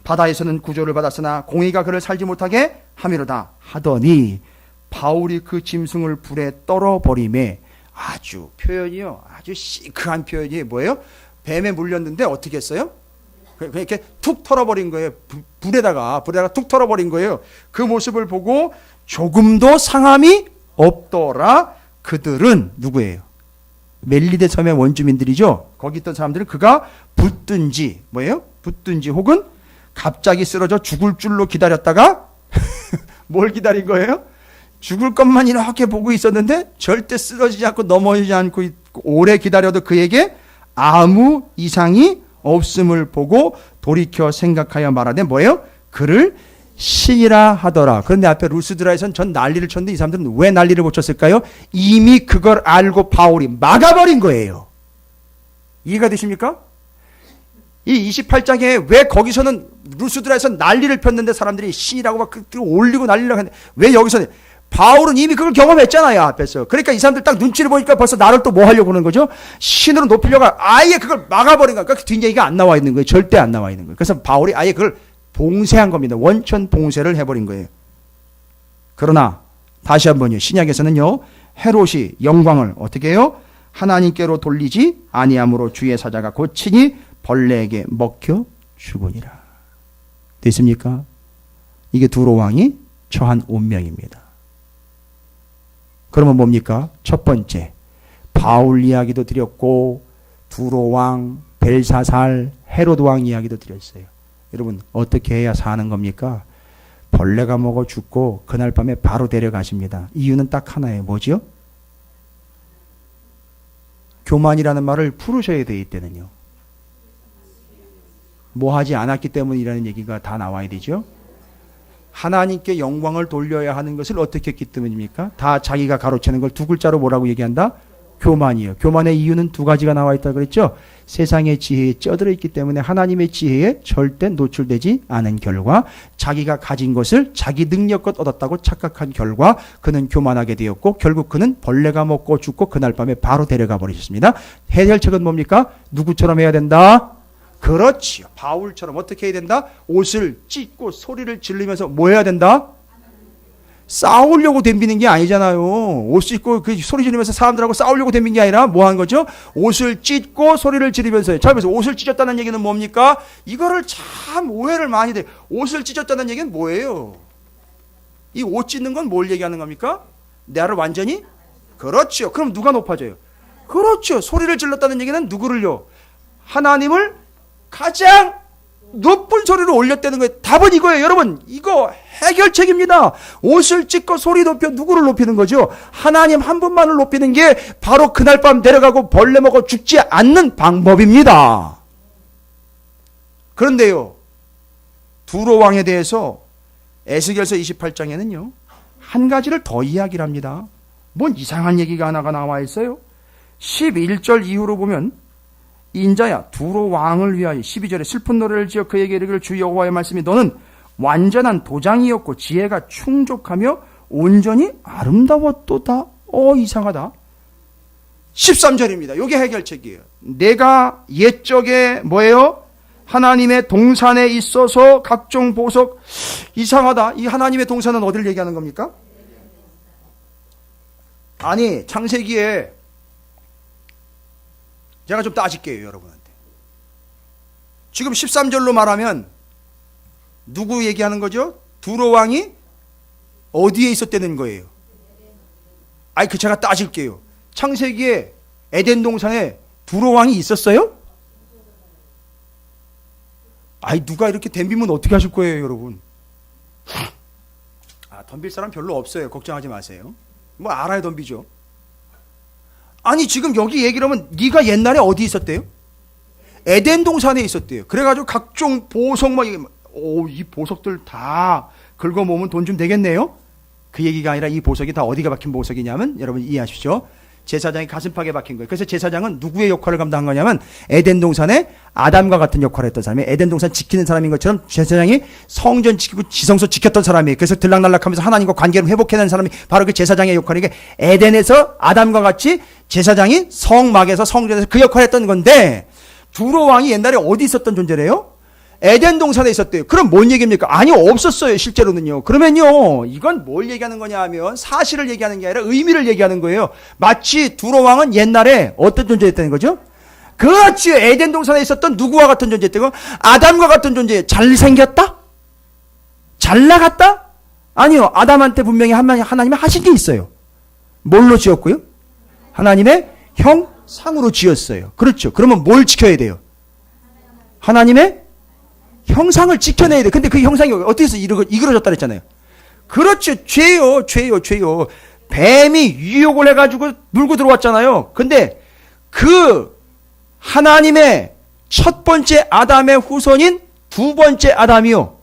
바다에서는 구조를 받았으나 공의가 그를 살지 못하게 함이로다 하더니 바울이 그 짐승을 불에 떨어버림에 아주 표현이요, 아주 시크한 표현이 뭐예요? 뱀에 물렸는데 어떻게 했어요? 이렇게 툭 털어버린 거예요. 불에다가 툭 털어버린 거예요. 그 모습을 보고 조금도 상함이 없더라. 그들은 누구예요? 멜리데 섬의 원주민들이죠. 거기 있던 사람들은 그가 붙든지 뭐예요? 붙든지 혹은 갑자기 쓰러져 죽을 줄로 기다렸다가 뭘 기다린 거예요? 죽을 것만 이렇게 보고 있었는데 절대 쓰러지지 않고 넘어지지 않고 오래 기다려도 그에게 아무 이상이 없음을 보고 돌이켜 생각하여 말하되 뭐예요? 그를 신이라 하더라. 그런데 앞에 루스드라에서는 전 난리를 쳤는데 이 사람들은 왜 난리를 못 쳤을까요? 이미 그걸 알고 바울이 막아버린 거예요. 이해가 되십니까? 이 28장에 왜 거기서는 루스드라에서 난리를 폈는데 사람들이 신이라고 막 올리고 난리를 하는데 왜 여기서는 바울은 이미 그걸 경험했잖아요, 앞에서. 그러니까 이 사람들 딱 눈치를 보니까 벌써 나를 또 뭐 하려고 하는 거죠? 신으로 높이려고 아예 그걸 막아버린 거야. 그러니까 뒷얘기가 안 나와 있는 거예요. 절대 안 나와 있는 거예요. 그래서 바울이 아예 그걸 봉쇄한 겁니다. 원천 봉쇄를 해버린 거예요. 그러나 다시 한번요, 신약에서는요, 헤롯이 영광을 어떻게 해요? 하나님께로 돌리지 아니함으로 주의 사자가 곧 친히 벌레에게 먹혀 죽으니라. 됐습니까? 이게 두로 왕이 처한 운명입니다. 그러면 뭡니까? 첫 번째, 바울 이야기도 드렸고 두로 왕, 벨사살, 헤로드 왕 이야기도 드렸어요. 여러분 어떻게 해야 사는 겁니까? 벌레가 먹어 죽고 그날 밤에 바로 데려가십니다. 이유는 딱 하나예요. 뭐죠? 교만이라는 말을 풀으셔야 돼. 이때는요. 뭐 하지 않았기 때문이라는 얘기가 다 나와야 되죠. 하나님께 영광을 돌려야 하는 것을 어떻게 했기 때문입니까? 다 자기가 가로채는 걸 두 글자로 뭐라고 얘기한다? 교만이에요. 교만의 이유는 두 가지가 나와 있다고 그랬죠. 세상의 지혜에 쩌들어 있기 때문에 하나님의 지혜에 절대 노출되지 않은 결과, 자기가 가진 것을 자기 능력껏 얻었다고 착각한 결과 그는 교만하게 되었고 결국 그는 벌레가 먹고 죽고 그날 밤에 바로 데려가 버리셨습니다. 해결책은 뭡니까? 누구처럼 해야 된다? 그렇지요. 바울처럼 어떻게 해야 된다? 옷을 찢고 소리를 지르면서 뭐 해야 된다? 싸우려고 덤비는 게 아니잖아요. 옷 찢고 그 소리 지르면서 사람들하고 싸우려고 덤빈 게 아니라 뭐 한 거죠? 옷을 찢고 소리를 지르면서요. 자, 그래서 옷을 찢었다는 얘기는 뭡니까? 이거를 참 오해를 많이 돼. 옷을 찢었다는 얘기는 뭐예요? 이 옷 찢는 건 뭘 얘기하는 겁니까? 나를 완전히? 그렇죠. 그럼 누가 높아져요? 그렇죠. 소리를 질렀다는 얘기는 누구를요? 하나님을 가장 높은 소리로 올렸다는 거예요. 답은 이거예요. 여러분, 이거 해결책입니다. 옷을 찢고 소리 높여 누구를 높이는 거죠? 하나님 한 분만을 높이는 게 바로 그날 밤 데려가고 벌레 먹어 죽지 않는 방법입니다. 그런데요, 두로 왕에 대해서 에스겔서 28장에는요 한 가지를 더 이야기를 합니다. 뭔 이상한 얘기가 하나가 나와 있어요. 11절 이후로 보면 인자야 두로 왕을 위하여 12절에 슬픈 노래를 지어 그에게 이르기를 주 여호와의 말씀이 너는 완전한 도장이었고 지혜가 충족하며 온전히 아름다웠도다. 이상하다. 13절입니다. 이게 해결책이에요. 내가 옛적에 뭐예요? 하나님의 동산에 있어서 각종 보석. 이상하다. 이 하나님의 동산은 어디를 얘기하는 겁니까? 아니, 창세기에 제가 좀 따질게요, 여러분한테. 지금 13절로 말하면 누구 얘기하는 거죠? 두로 왕이 어디에 있었다는 거예요? 아니, 제가 따질게요. 창세기에 에덴 동산에 두로 왕이 있었어요? 아니, 누가 이렇게 덤비면 어떻게 하실 거예요, 여러분? 덤빌 사람 별로 없어요. 걱정하지 마세요. 뭐 알아야 덤비죠. 아니, 지금 여기 얘기를 하면 네가 옛날에 어디 있었대요? 에덴 동산에 있었대요. 그래가지고 각종 보석 이 보석들 다 긁어 모으면 돈 좀 되겠네요. 그 얘기가 아니라 이 보석이 다 어디가 박힌 보석이냐면 여러분 이해하십시오. 제사장이 가슴팍에 박힌 거예요. 그래서 제사장은 누구의 역할을 감당한 거냐면 에덴 동산에 아담과 같은 역할을 했던 사람이, 에덴 동산 지키는 사람인 것처럼 제사장이 성전 지키고 지성소 지켰던 사람이에요. 그래서 들락날락하면서 하나님과 관계를 회복해내는 사람이 바로 그 제사장의 역할이게, 에덴에서 아담과 같이 제사장이 성막에서 성전에서 그 역할을 했던 건데, 두로 왕이 옛날에 어디 있었던 존재래요? 에덴 동산에 있었대요. 그럼 뭔 얘기입니까? 아니, 없었어요, 실제로는요. 그러면요, 이건 뭘 얘기하는 거냐 하면 사실을 얘기하는 게 아니라 의미를 얘기하는 거예요. 마치 두로 왕은 옛날에 어떤 존재였다는 거죠? 그렇지, 에덴 동산에 있었던 누구와 같은 존재였다고? 아담과 같은 존재. 잘생겼다? 잘 나갔다? 아니요, 아담한테 분명히 하나님이 하신 게 있어요. 뭘로 지었고요? 하나님의 형상으로 지었어요. 그렇죠. 그러면 뭘 지켜야 돼요? 하나님의 형상을 지켜내야 돼. 근데 그 형상이 어떻게 해서 이그러졌다 그랬잖아요. 그렇죠. 죄요. 뱀이 유혹을 해가지고 물고 들어왔잖아요. 근데 그 하나님의 첫 번째 아담의 후손인 두 번째 아담이요.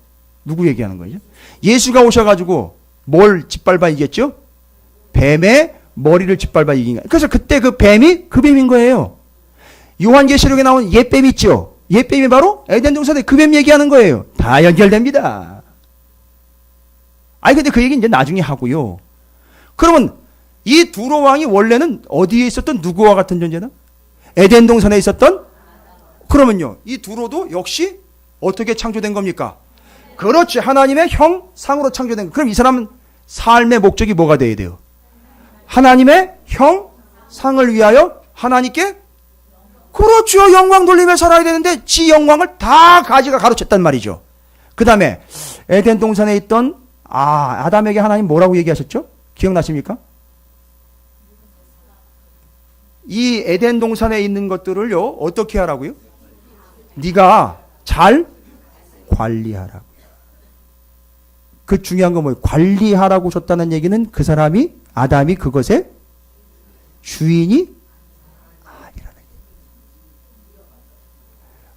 누구 얘기하는 거죠? 예수가 오셔가지고 뭘 짓밟아 이겼죠? 뱀의 머리를 짓밟아 이긴 거예요. 그래서 그때 그 뱀이 그 뱀인 거예요. 요한계시록에 나온 옛뱀 있죠? 옛뱀이 바로 에덴 동산에 그 뱀 얘기하는 거예요. 다 연결됩니다. 아니, 근데 그 얘기 이제 나중에 하고요. 그러면 이 두로 왕이 원래는 어디에 있었던 누구와 같은 존재다? 에덴 동산에 있었던? 그러면요, 이 두로도 역시 어떻게 창조된 겁니까? 그렇지, 하나님의 형상으로 창조된 거. 그럼 이 사람은 삶의 목적이 뭐가 돼야 돼요? 하나님의 형상을 위하여 하나님께, 그렇죠. 영광 돌리며 살아야 되는데 지 영광을 다 가지가 가로챘단 말이죠. 그 다음에 에덴 동산에 있던 아담에게 하나님 뭐라고 얘기하셨죠? 기억나십니까? 이 에덴 동산에 있는 것들을요 어떻게 하라고요? 네가 잘 관리하라고. 그 중요한 건 뭐예요? 관리하라고 줬다는 얘기는 그 사람이 아담이 그것의 주인이 아니라는 얘기예요.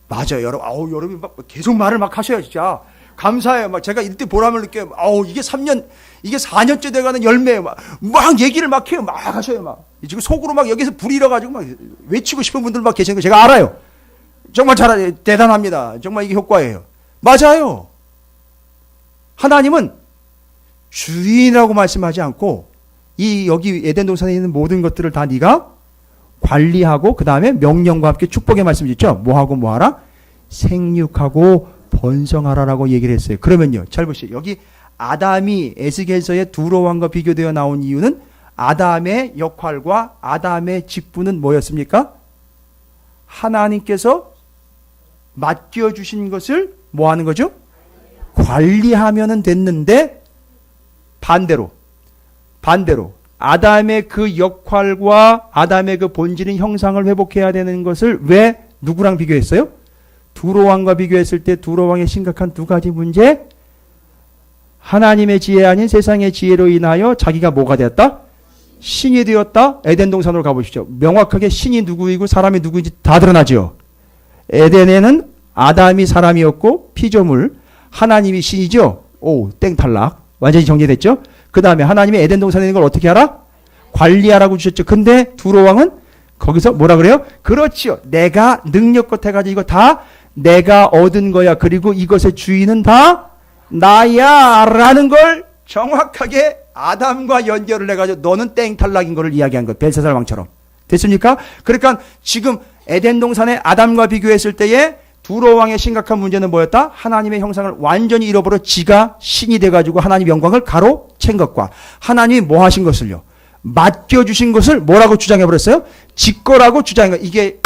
맞아요, 여러분. 여러분 막 계속 말을 막 하셔요, 진짜. 감사해요. 막 제가 이때 보람을 느껴요. 이게 3년, 이게 4년째 돼가는 열매예요. 막 얘기를 막 해요. 막 하셔요. 막 지금 속으로 막 여기서 불이 일어가지고 막 외치고 싶은 분들 막 계시는 거 제가 알아요. 정말 대단합니다. 정말 이게 효과예요. 맞아요. 하나님은 주인이라고 말씀하지 않고 여기 에덴 동산에 있는 모든 것들을 다 네가 관리하고 그 다음에 명령과 함께 축복의 말씀 있죠. 뭐하고 뭐하라? 생육하고 번성하라라고 얘기를 했어요. 그러면요. 잘 보시죠. 여기 아담이 에스겔서의 두로 왕과 비교되어 나온 이유는 아담의 역할과 아담의 직분은 뭐였습니까? 하나님께서 맡겨주신 것을 뭐 하는 거죠? 관리하면은 됐는데 반대로 아담의 그 역할과 아담의 그 본질인 형상을 회복해야 되는 것을 왜 누구랑 비교했어요? 두로 왕과 비교했을 때 두로 왕의 심각한 두 가지 문제. 하나님의 지혜 아닌 세상의 지혜로 인하여 자기가 뭐가 되었다? 신이 되었다. 에덴 동산으로 가보시죠. 명확하게 신이 누구이고 사람이 누구인지 다 드러나죠. 에덴에는 아담이 사람이었고 피조물, 하나님이 신이죠. 땡탈락. 완전히 정리됐죠. 그 다음에 하나님이 에덴 동산에 있는 걸 어떻게 하라? 관리하라고 주셨죠. 근데 두로 왕은 거기서 뭐라 그래요? 그렇지요. 내가 능력껏 해가지고 이거 다 내가 얻은 거야. 그리고 이것의 주인은 다 나야 라는 걸 정확하게 아담과 연결을 해가지고 너는 땡탈락인 거를 이야기한 거예요. 벨사살 왕처럼. 됐습니까? 그러니까 지금 에덴 동산에 아담과 비교했을 때에 두로 왕의 심각한 문제는 뭐였다? 하나님의 형상을 완전히 잃어버려 지가 신이 돼가지고 하나님 영광을 가로챈 것과 하나님이 뭐 하신 것을요? 맡겨주신 것을 뭐라고 주장해버렸어요? 지 거라고 주장한 거. 이게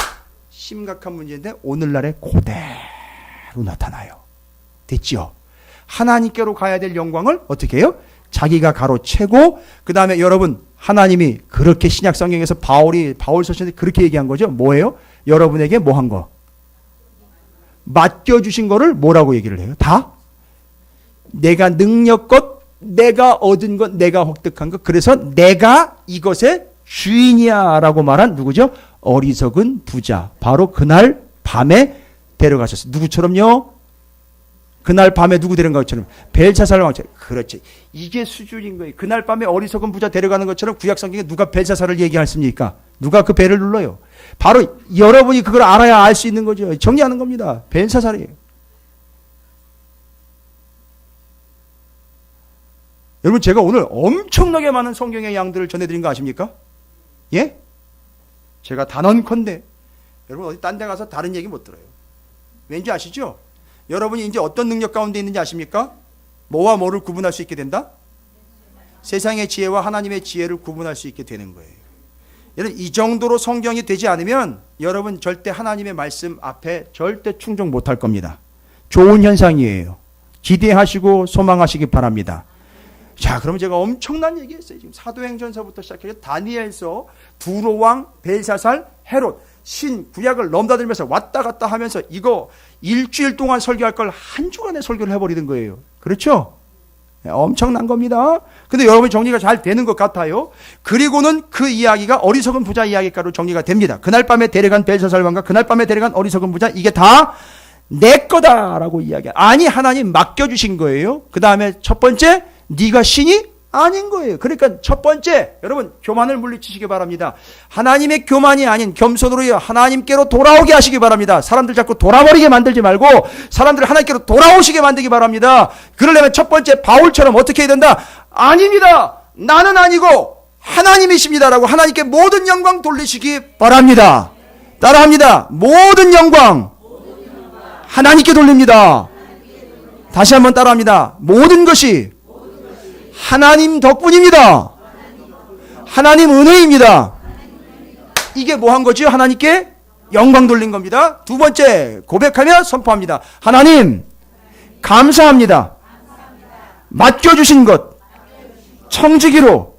심각한 문제인데 오늘날에 그대로 나타나요. 됐죠? 하나님께로 가야 될 영광을 어떻게 해요? 자기가 가로채고 그 다음에 여러분 하나님이 그렇게 신약 성경에서 바울 서신에 그렇게 얘기한 거죠. 뭐예요? 여러분에게 뭐 한 거? 맡겨주신 거를 뭐라고 얘기를 해요? 다 내가 능력껏 내가 얻은 것, 내가 획득한 것, 그래서 내가 이것의 주인이야 라고 말한 누구죠? 어리석은 부자. 바로 그날 밤에 데려가셨어요. 누구처럼요? 그날 밤에 누구 데려간 것처럼 벨사살 왕처럼. 그렇지. 이게 수준인 거예요. 그날 밤에 어리석은 부자 데려가는 것처럼 구약 성경에 누가 벨사살을 얘기했습니까? 누가 그 배를 눌러요? 바로 여러분이 그걸 알아야 알 수 있는 거죠. 정리하는 겁니다. 벨사살이에요. 여러분 제가 오늘 엄청나게 많은 성경의 양들을 전해드린 거 아십니까? 예? 제가 단언컨대 여러분 어디 딴 데 가서 다른 얘기 못 들어요. 왠지 아시죠? 여러분이 이제 어떤 능력 가운데 있는지 아십니까? 뭐와 뭐를 구분할 수 있게 된다? 세상의 지혜와 하나님의 지혜를 구분할 수 있게 되는 거예요. 여러분 이 정도로 성경이 되지 않으면 여러분 절대 하나님의 말씀 앞에 절대 충족 못할 겁니다. 좋은 현상이에요. 기대하시고 소망하시기 바랍니다. 자, 그럼 제가 엄청난 얘기했어요. 지금 사도행전서부터 시작해서 다니엘서, 두로왕, 벨사살, 헤롯, 신, 구약을 넘나들면서 왔다 갔다 하면서 이거 일주일 동안 설교할 걸 한 주간에 설교를 해버리는 거예요. 그렇죠? 엄청난 겁니다. 근데 여러분 정리가 잘 되는 것 같아요. 그리고는 그 이야기가 어리석은 부자 이야기가로 정리가 됩니다. 그날 밤에 데려간 벨사살 왕과 그날 밤에 데려간 어리석은 부자, 이게 다 내 거다라고 이야기해요. 아니, 하나님 맡겨주신 거예요. 그 다음에 첫 번째, 네가 신이 아닌 거예요. 그러니까 첫 번째, 여러분 교만을 물리치시기 바랍니다. 하나님의 교만이 아닌 겸손으로 하나님께로 돌아오게 하시기 바랍니다. 사람들 자꾸 돌아버리게 만들지 말고 사람들을 하나님께로 돌아오시게 만들기 바랍니다. 그러려면 첫 번째 바울처럼 어떻게 해야 된다? 아닙니다. 나는 아니고 하나님이십니다라고 하나님께 모든 영광 돌리시기 바랍니다. 따라합니다. 모든 영광 하나님께 돌립니다. 다시 한번 따라합니다. 모든 것이 하나님 덕분입니다. 하나님 은혜입니다. 이게 뭐 한 거죠? 하나님께 영광 돌린 겁니다. 두 번째, 고백하며 선포합니다. 하나님, 감사합니다. 맡겨주신 것, 청지기로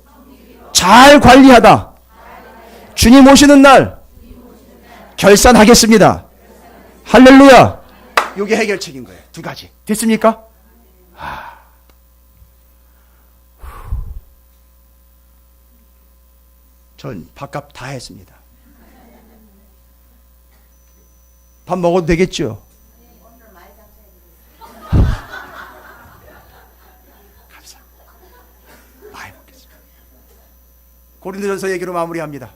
잘 관리하다. 주님 오시는 날 결산하겠습니다. 할렐루야. 이게 해결책인 거예요. 두 가지. 됐습니까? 전 밥값 다 했습니다. 밥 먹어도 되겠죠? 감사합니다. 많이 먹겠습니다. 고린도전서 얘기로 마무리합니다.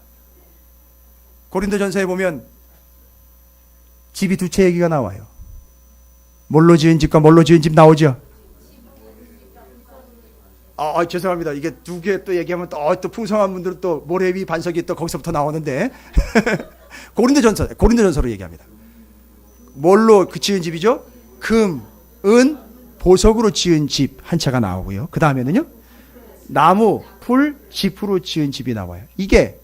고린도전서에 보면 집이 두 채 얘기가 나와요. 뭘로 지은 집과 뭘로 지은 집 나오죠? 죄송합니다. 이게 두 개 또 얘기하면 또 풍성한 분들은 또 모래 위 반석이 또 거기서부터 나오는데 고린도전서로 얘기합니다. 뭘로 지은 집이죠? 금, 은, 보석으로 지은 집 한 채가 나오고요. 그 다음에는요, 나무, 풀, 짚으로 지은 집이 나와요. 이게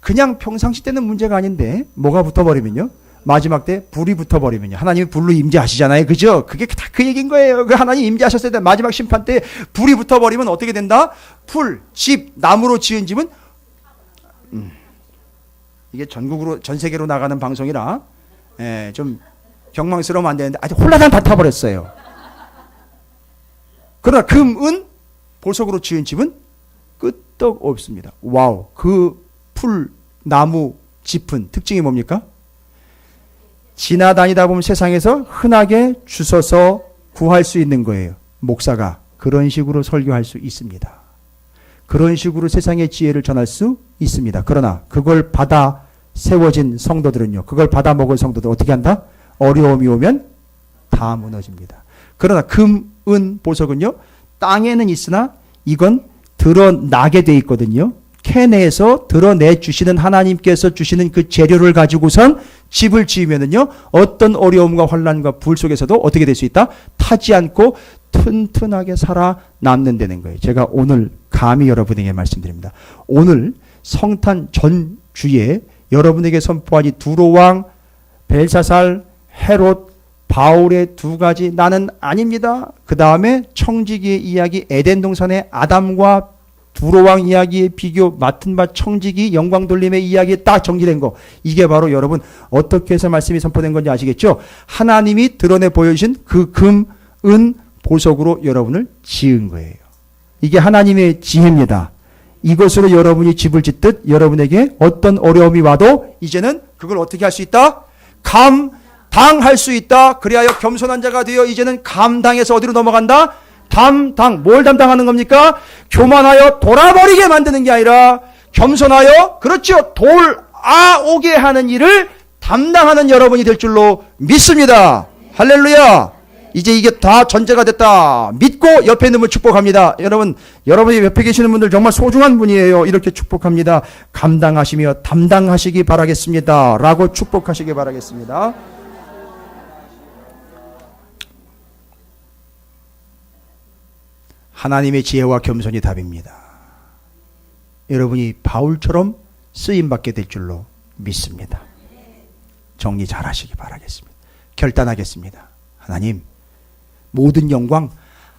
그냥 평상시 때는 문제가 아닌데 뭐가 붙어버리면요, 마지막 때 불이 붙어버리면요, 하나님이 불로 임재하시잖아요. 그죠? 그게 다 그 얘기인 거예요. 그 하나님 임재하셨을 때 마지막 심판 때 불이 붙어버리면 어떻게 된다? 풀, 집, 나무로 지은 집은 이게 전국으로 전 세계로 나가는 방송이라 좀 경망스러우면 안 되는데 아주 홀라당 다 타버렸어요. 그러나 금, 은, 보석으로 지은 집은 끄떡 없습니다. 와우. 그 풀, 나무, 짚은 특징이 뭡니까? 지나다니다 보면 세상에서 흔하게 주워서 구할 수 있는 거예요. 목사가 그런 식으로 설교할 수 있습니다. 그런 식으로 세상의 지혜를 전할 수 있습니다. 그러나 그걸 받아 세워진 성도들은요, 그걸 받아 먹은 성도들 어떻게 한다? 어려움이 오면 다 무너집니다. 그러나 금, 은, 보석은요, 땅에는 있으나 이건 드러나게 돼 있거든요. 캐내에서 드러내 주시는 하나님께서 주시는 그 재료를 가지고선 집을 지으면은요, 어떤 어려움과 환난과 불 속에서도 어떻게 될 수 있다? 타지 않고 튼튼하게 살아남는다는 거예요. 제가 오늘 감히 여러분에게 말씀드립니다. 오늘 성탄 전주에 여러분에게 선포한 이 두로왕, 벨사살, 헤롯, 바울의 두 가지 나는 아닙니다. 그 다음에 청지기의 이야기, 에덴 동산의 아담과 두로왕 이야기의 비교, 맡은 바 청지기, 영광 돌림의 이야기에 딱 정리된 거. 이게 바로 여러분 어떻게 해서 말씀이 선포된 건지 아시겠죠? 하나님이 드러내 보여주신 그 금, 은, 보석으로 여러분을 지은 거예요. 이게 하나님의 지혜입니다. 이것으로 여러분이 집을 짓듯 여러분에게 어떤 어려움이 와도 이제는 그걸 어떻게 할 수 있다? 감당할 수 있다. 그리하여 겸손한 자가 되어 이제는 감당해서 어디로 넘어간다? 담당. 뭘 담당하는 겁니까? 교만하여 돌아버리게 만드는 게 아니라 겸손하여, 그렇죠, 돌아오게 하는 일을 담당하는 여러분이 될 줄로 믿습니다. 할렐루야. 이제 이게 다 전제가 됐다 믿고 옆에 있는 분 축복합니다. 여러분, 여러분이 옆에 계시는 분들 정말 소중한 분이에요. 이렇게 축복합니다. 감당하시며 담당하시기 바라겠습니다 라고 축복하시기 바라겠습니다. 하나님의 지혜와 겸손이 답입니다. 여러분이 바울처럼 쓰임받게 될 줄로 믿습니다. 정리 잘 하시기 바라겠습니다. 결단하겠습니다. 하나님, 모든 영광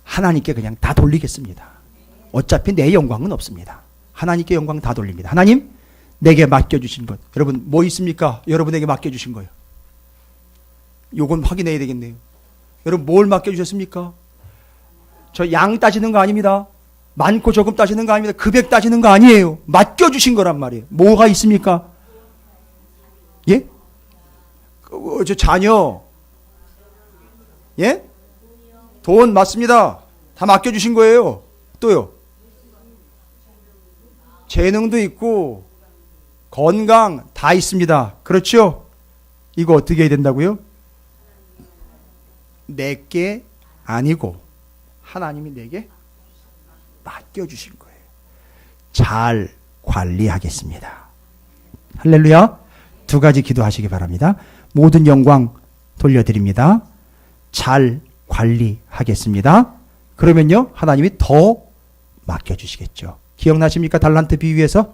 하나님께 그냥 다 돌리겠습니다. 어차피 내 영광은 없습니다. 하나님께 영광 다 돌립니다. 하나님, 내게 맡겨주신 것. 여러분, 뭐 있습니까? 여러분에게 맡겨주신 거예요. 요건 확인해야 되겠네요. 여러분, 뭘 맡겨주셨습니까? 저 양 따지는 거 아닙니다. 많고 적음 따지는 거 아닙니다. 금액 따지는 거 아니에요. 맡겨주신 거란 말이에요. 뭐가 있습니까? 예? 저 자녀. 예? 돈 맞습니다. 다 맡겨주신 거예요. 또요. 재능도 있고 건강 다 있습니다. 그렇죠? 이거 어떻게 해야 된다고요? 내게 아니고 하나님이 내게 맡겨주신 거예요. 잘 관리하겠습니다. 할렐루야. 두 가지 기도하시기 바랍니다. 모든 영광 돌려드립니다. 잘 관리하겠습니다. 그러면요, 하나님이 더 맡겨주시겠죠. 기억나십니까? 달란트 비유에서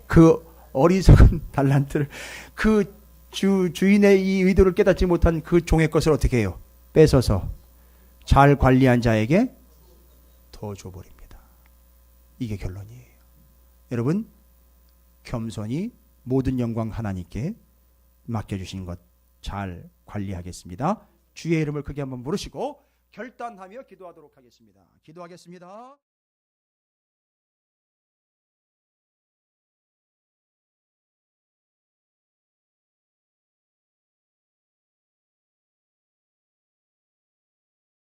그 어리석은 달란트를, 그 주인의 이 의도를 깨닫지 못한 그 종의 것을 어떻게 해요? 뺏어서 잘 관리한 자에게 더 줘버립니다. 이게 결론이에요. 여러분, 겸손히 모든 영광 하나님께 맡겨주신 것 잘 관리하겠습니다. 주의 이름을 크게 한번 부르시고 결단하며 기도하도록 하겠습니다. 기도하겠습니다.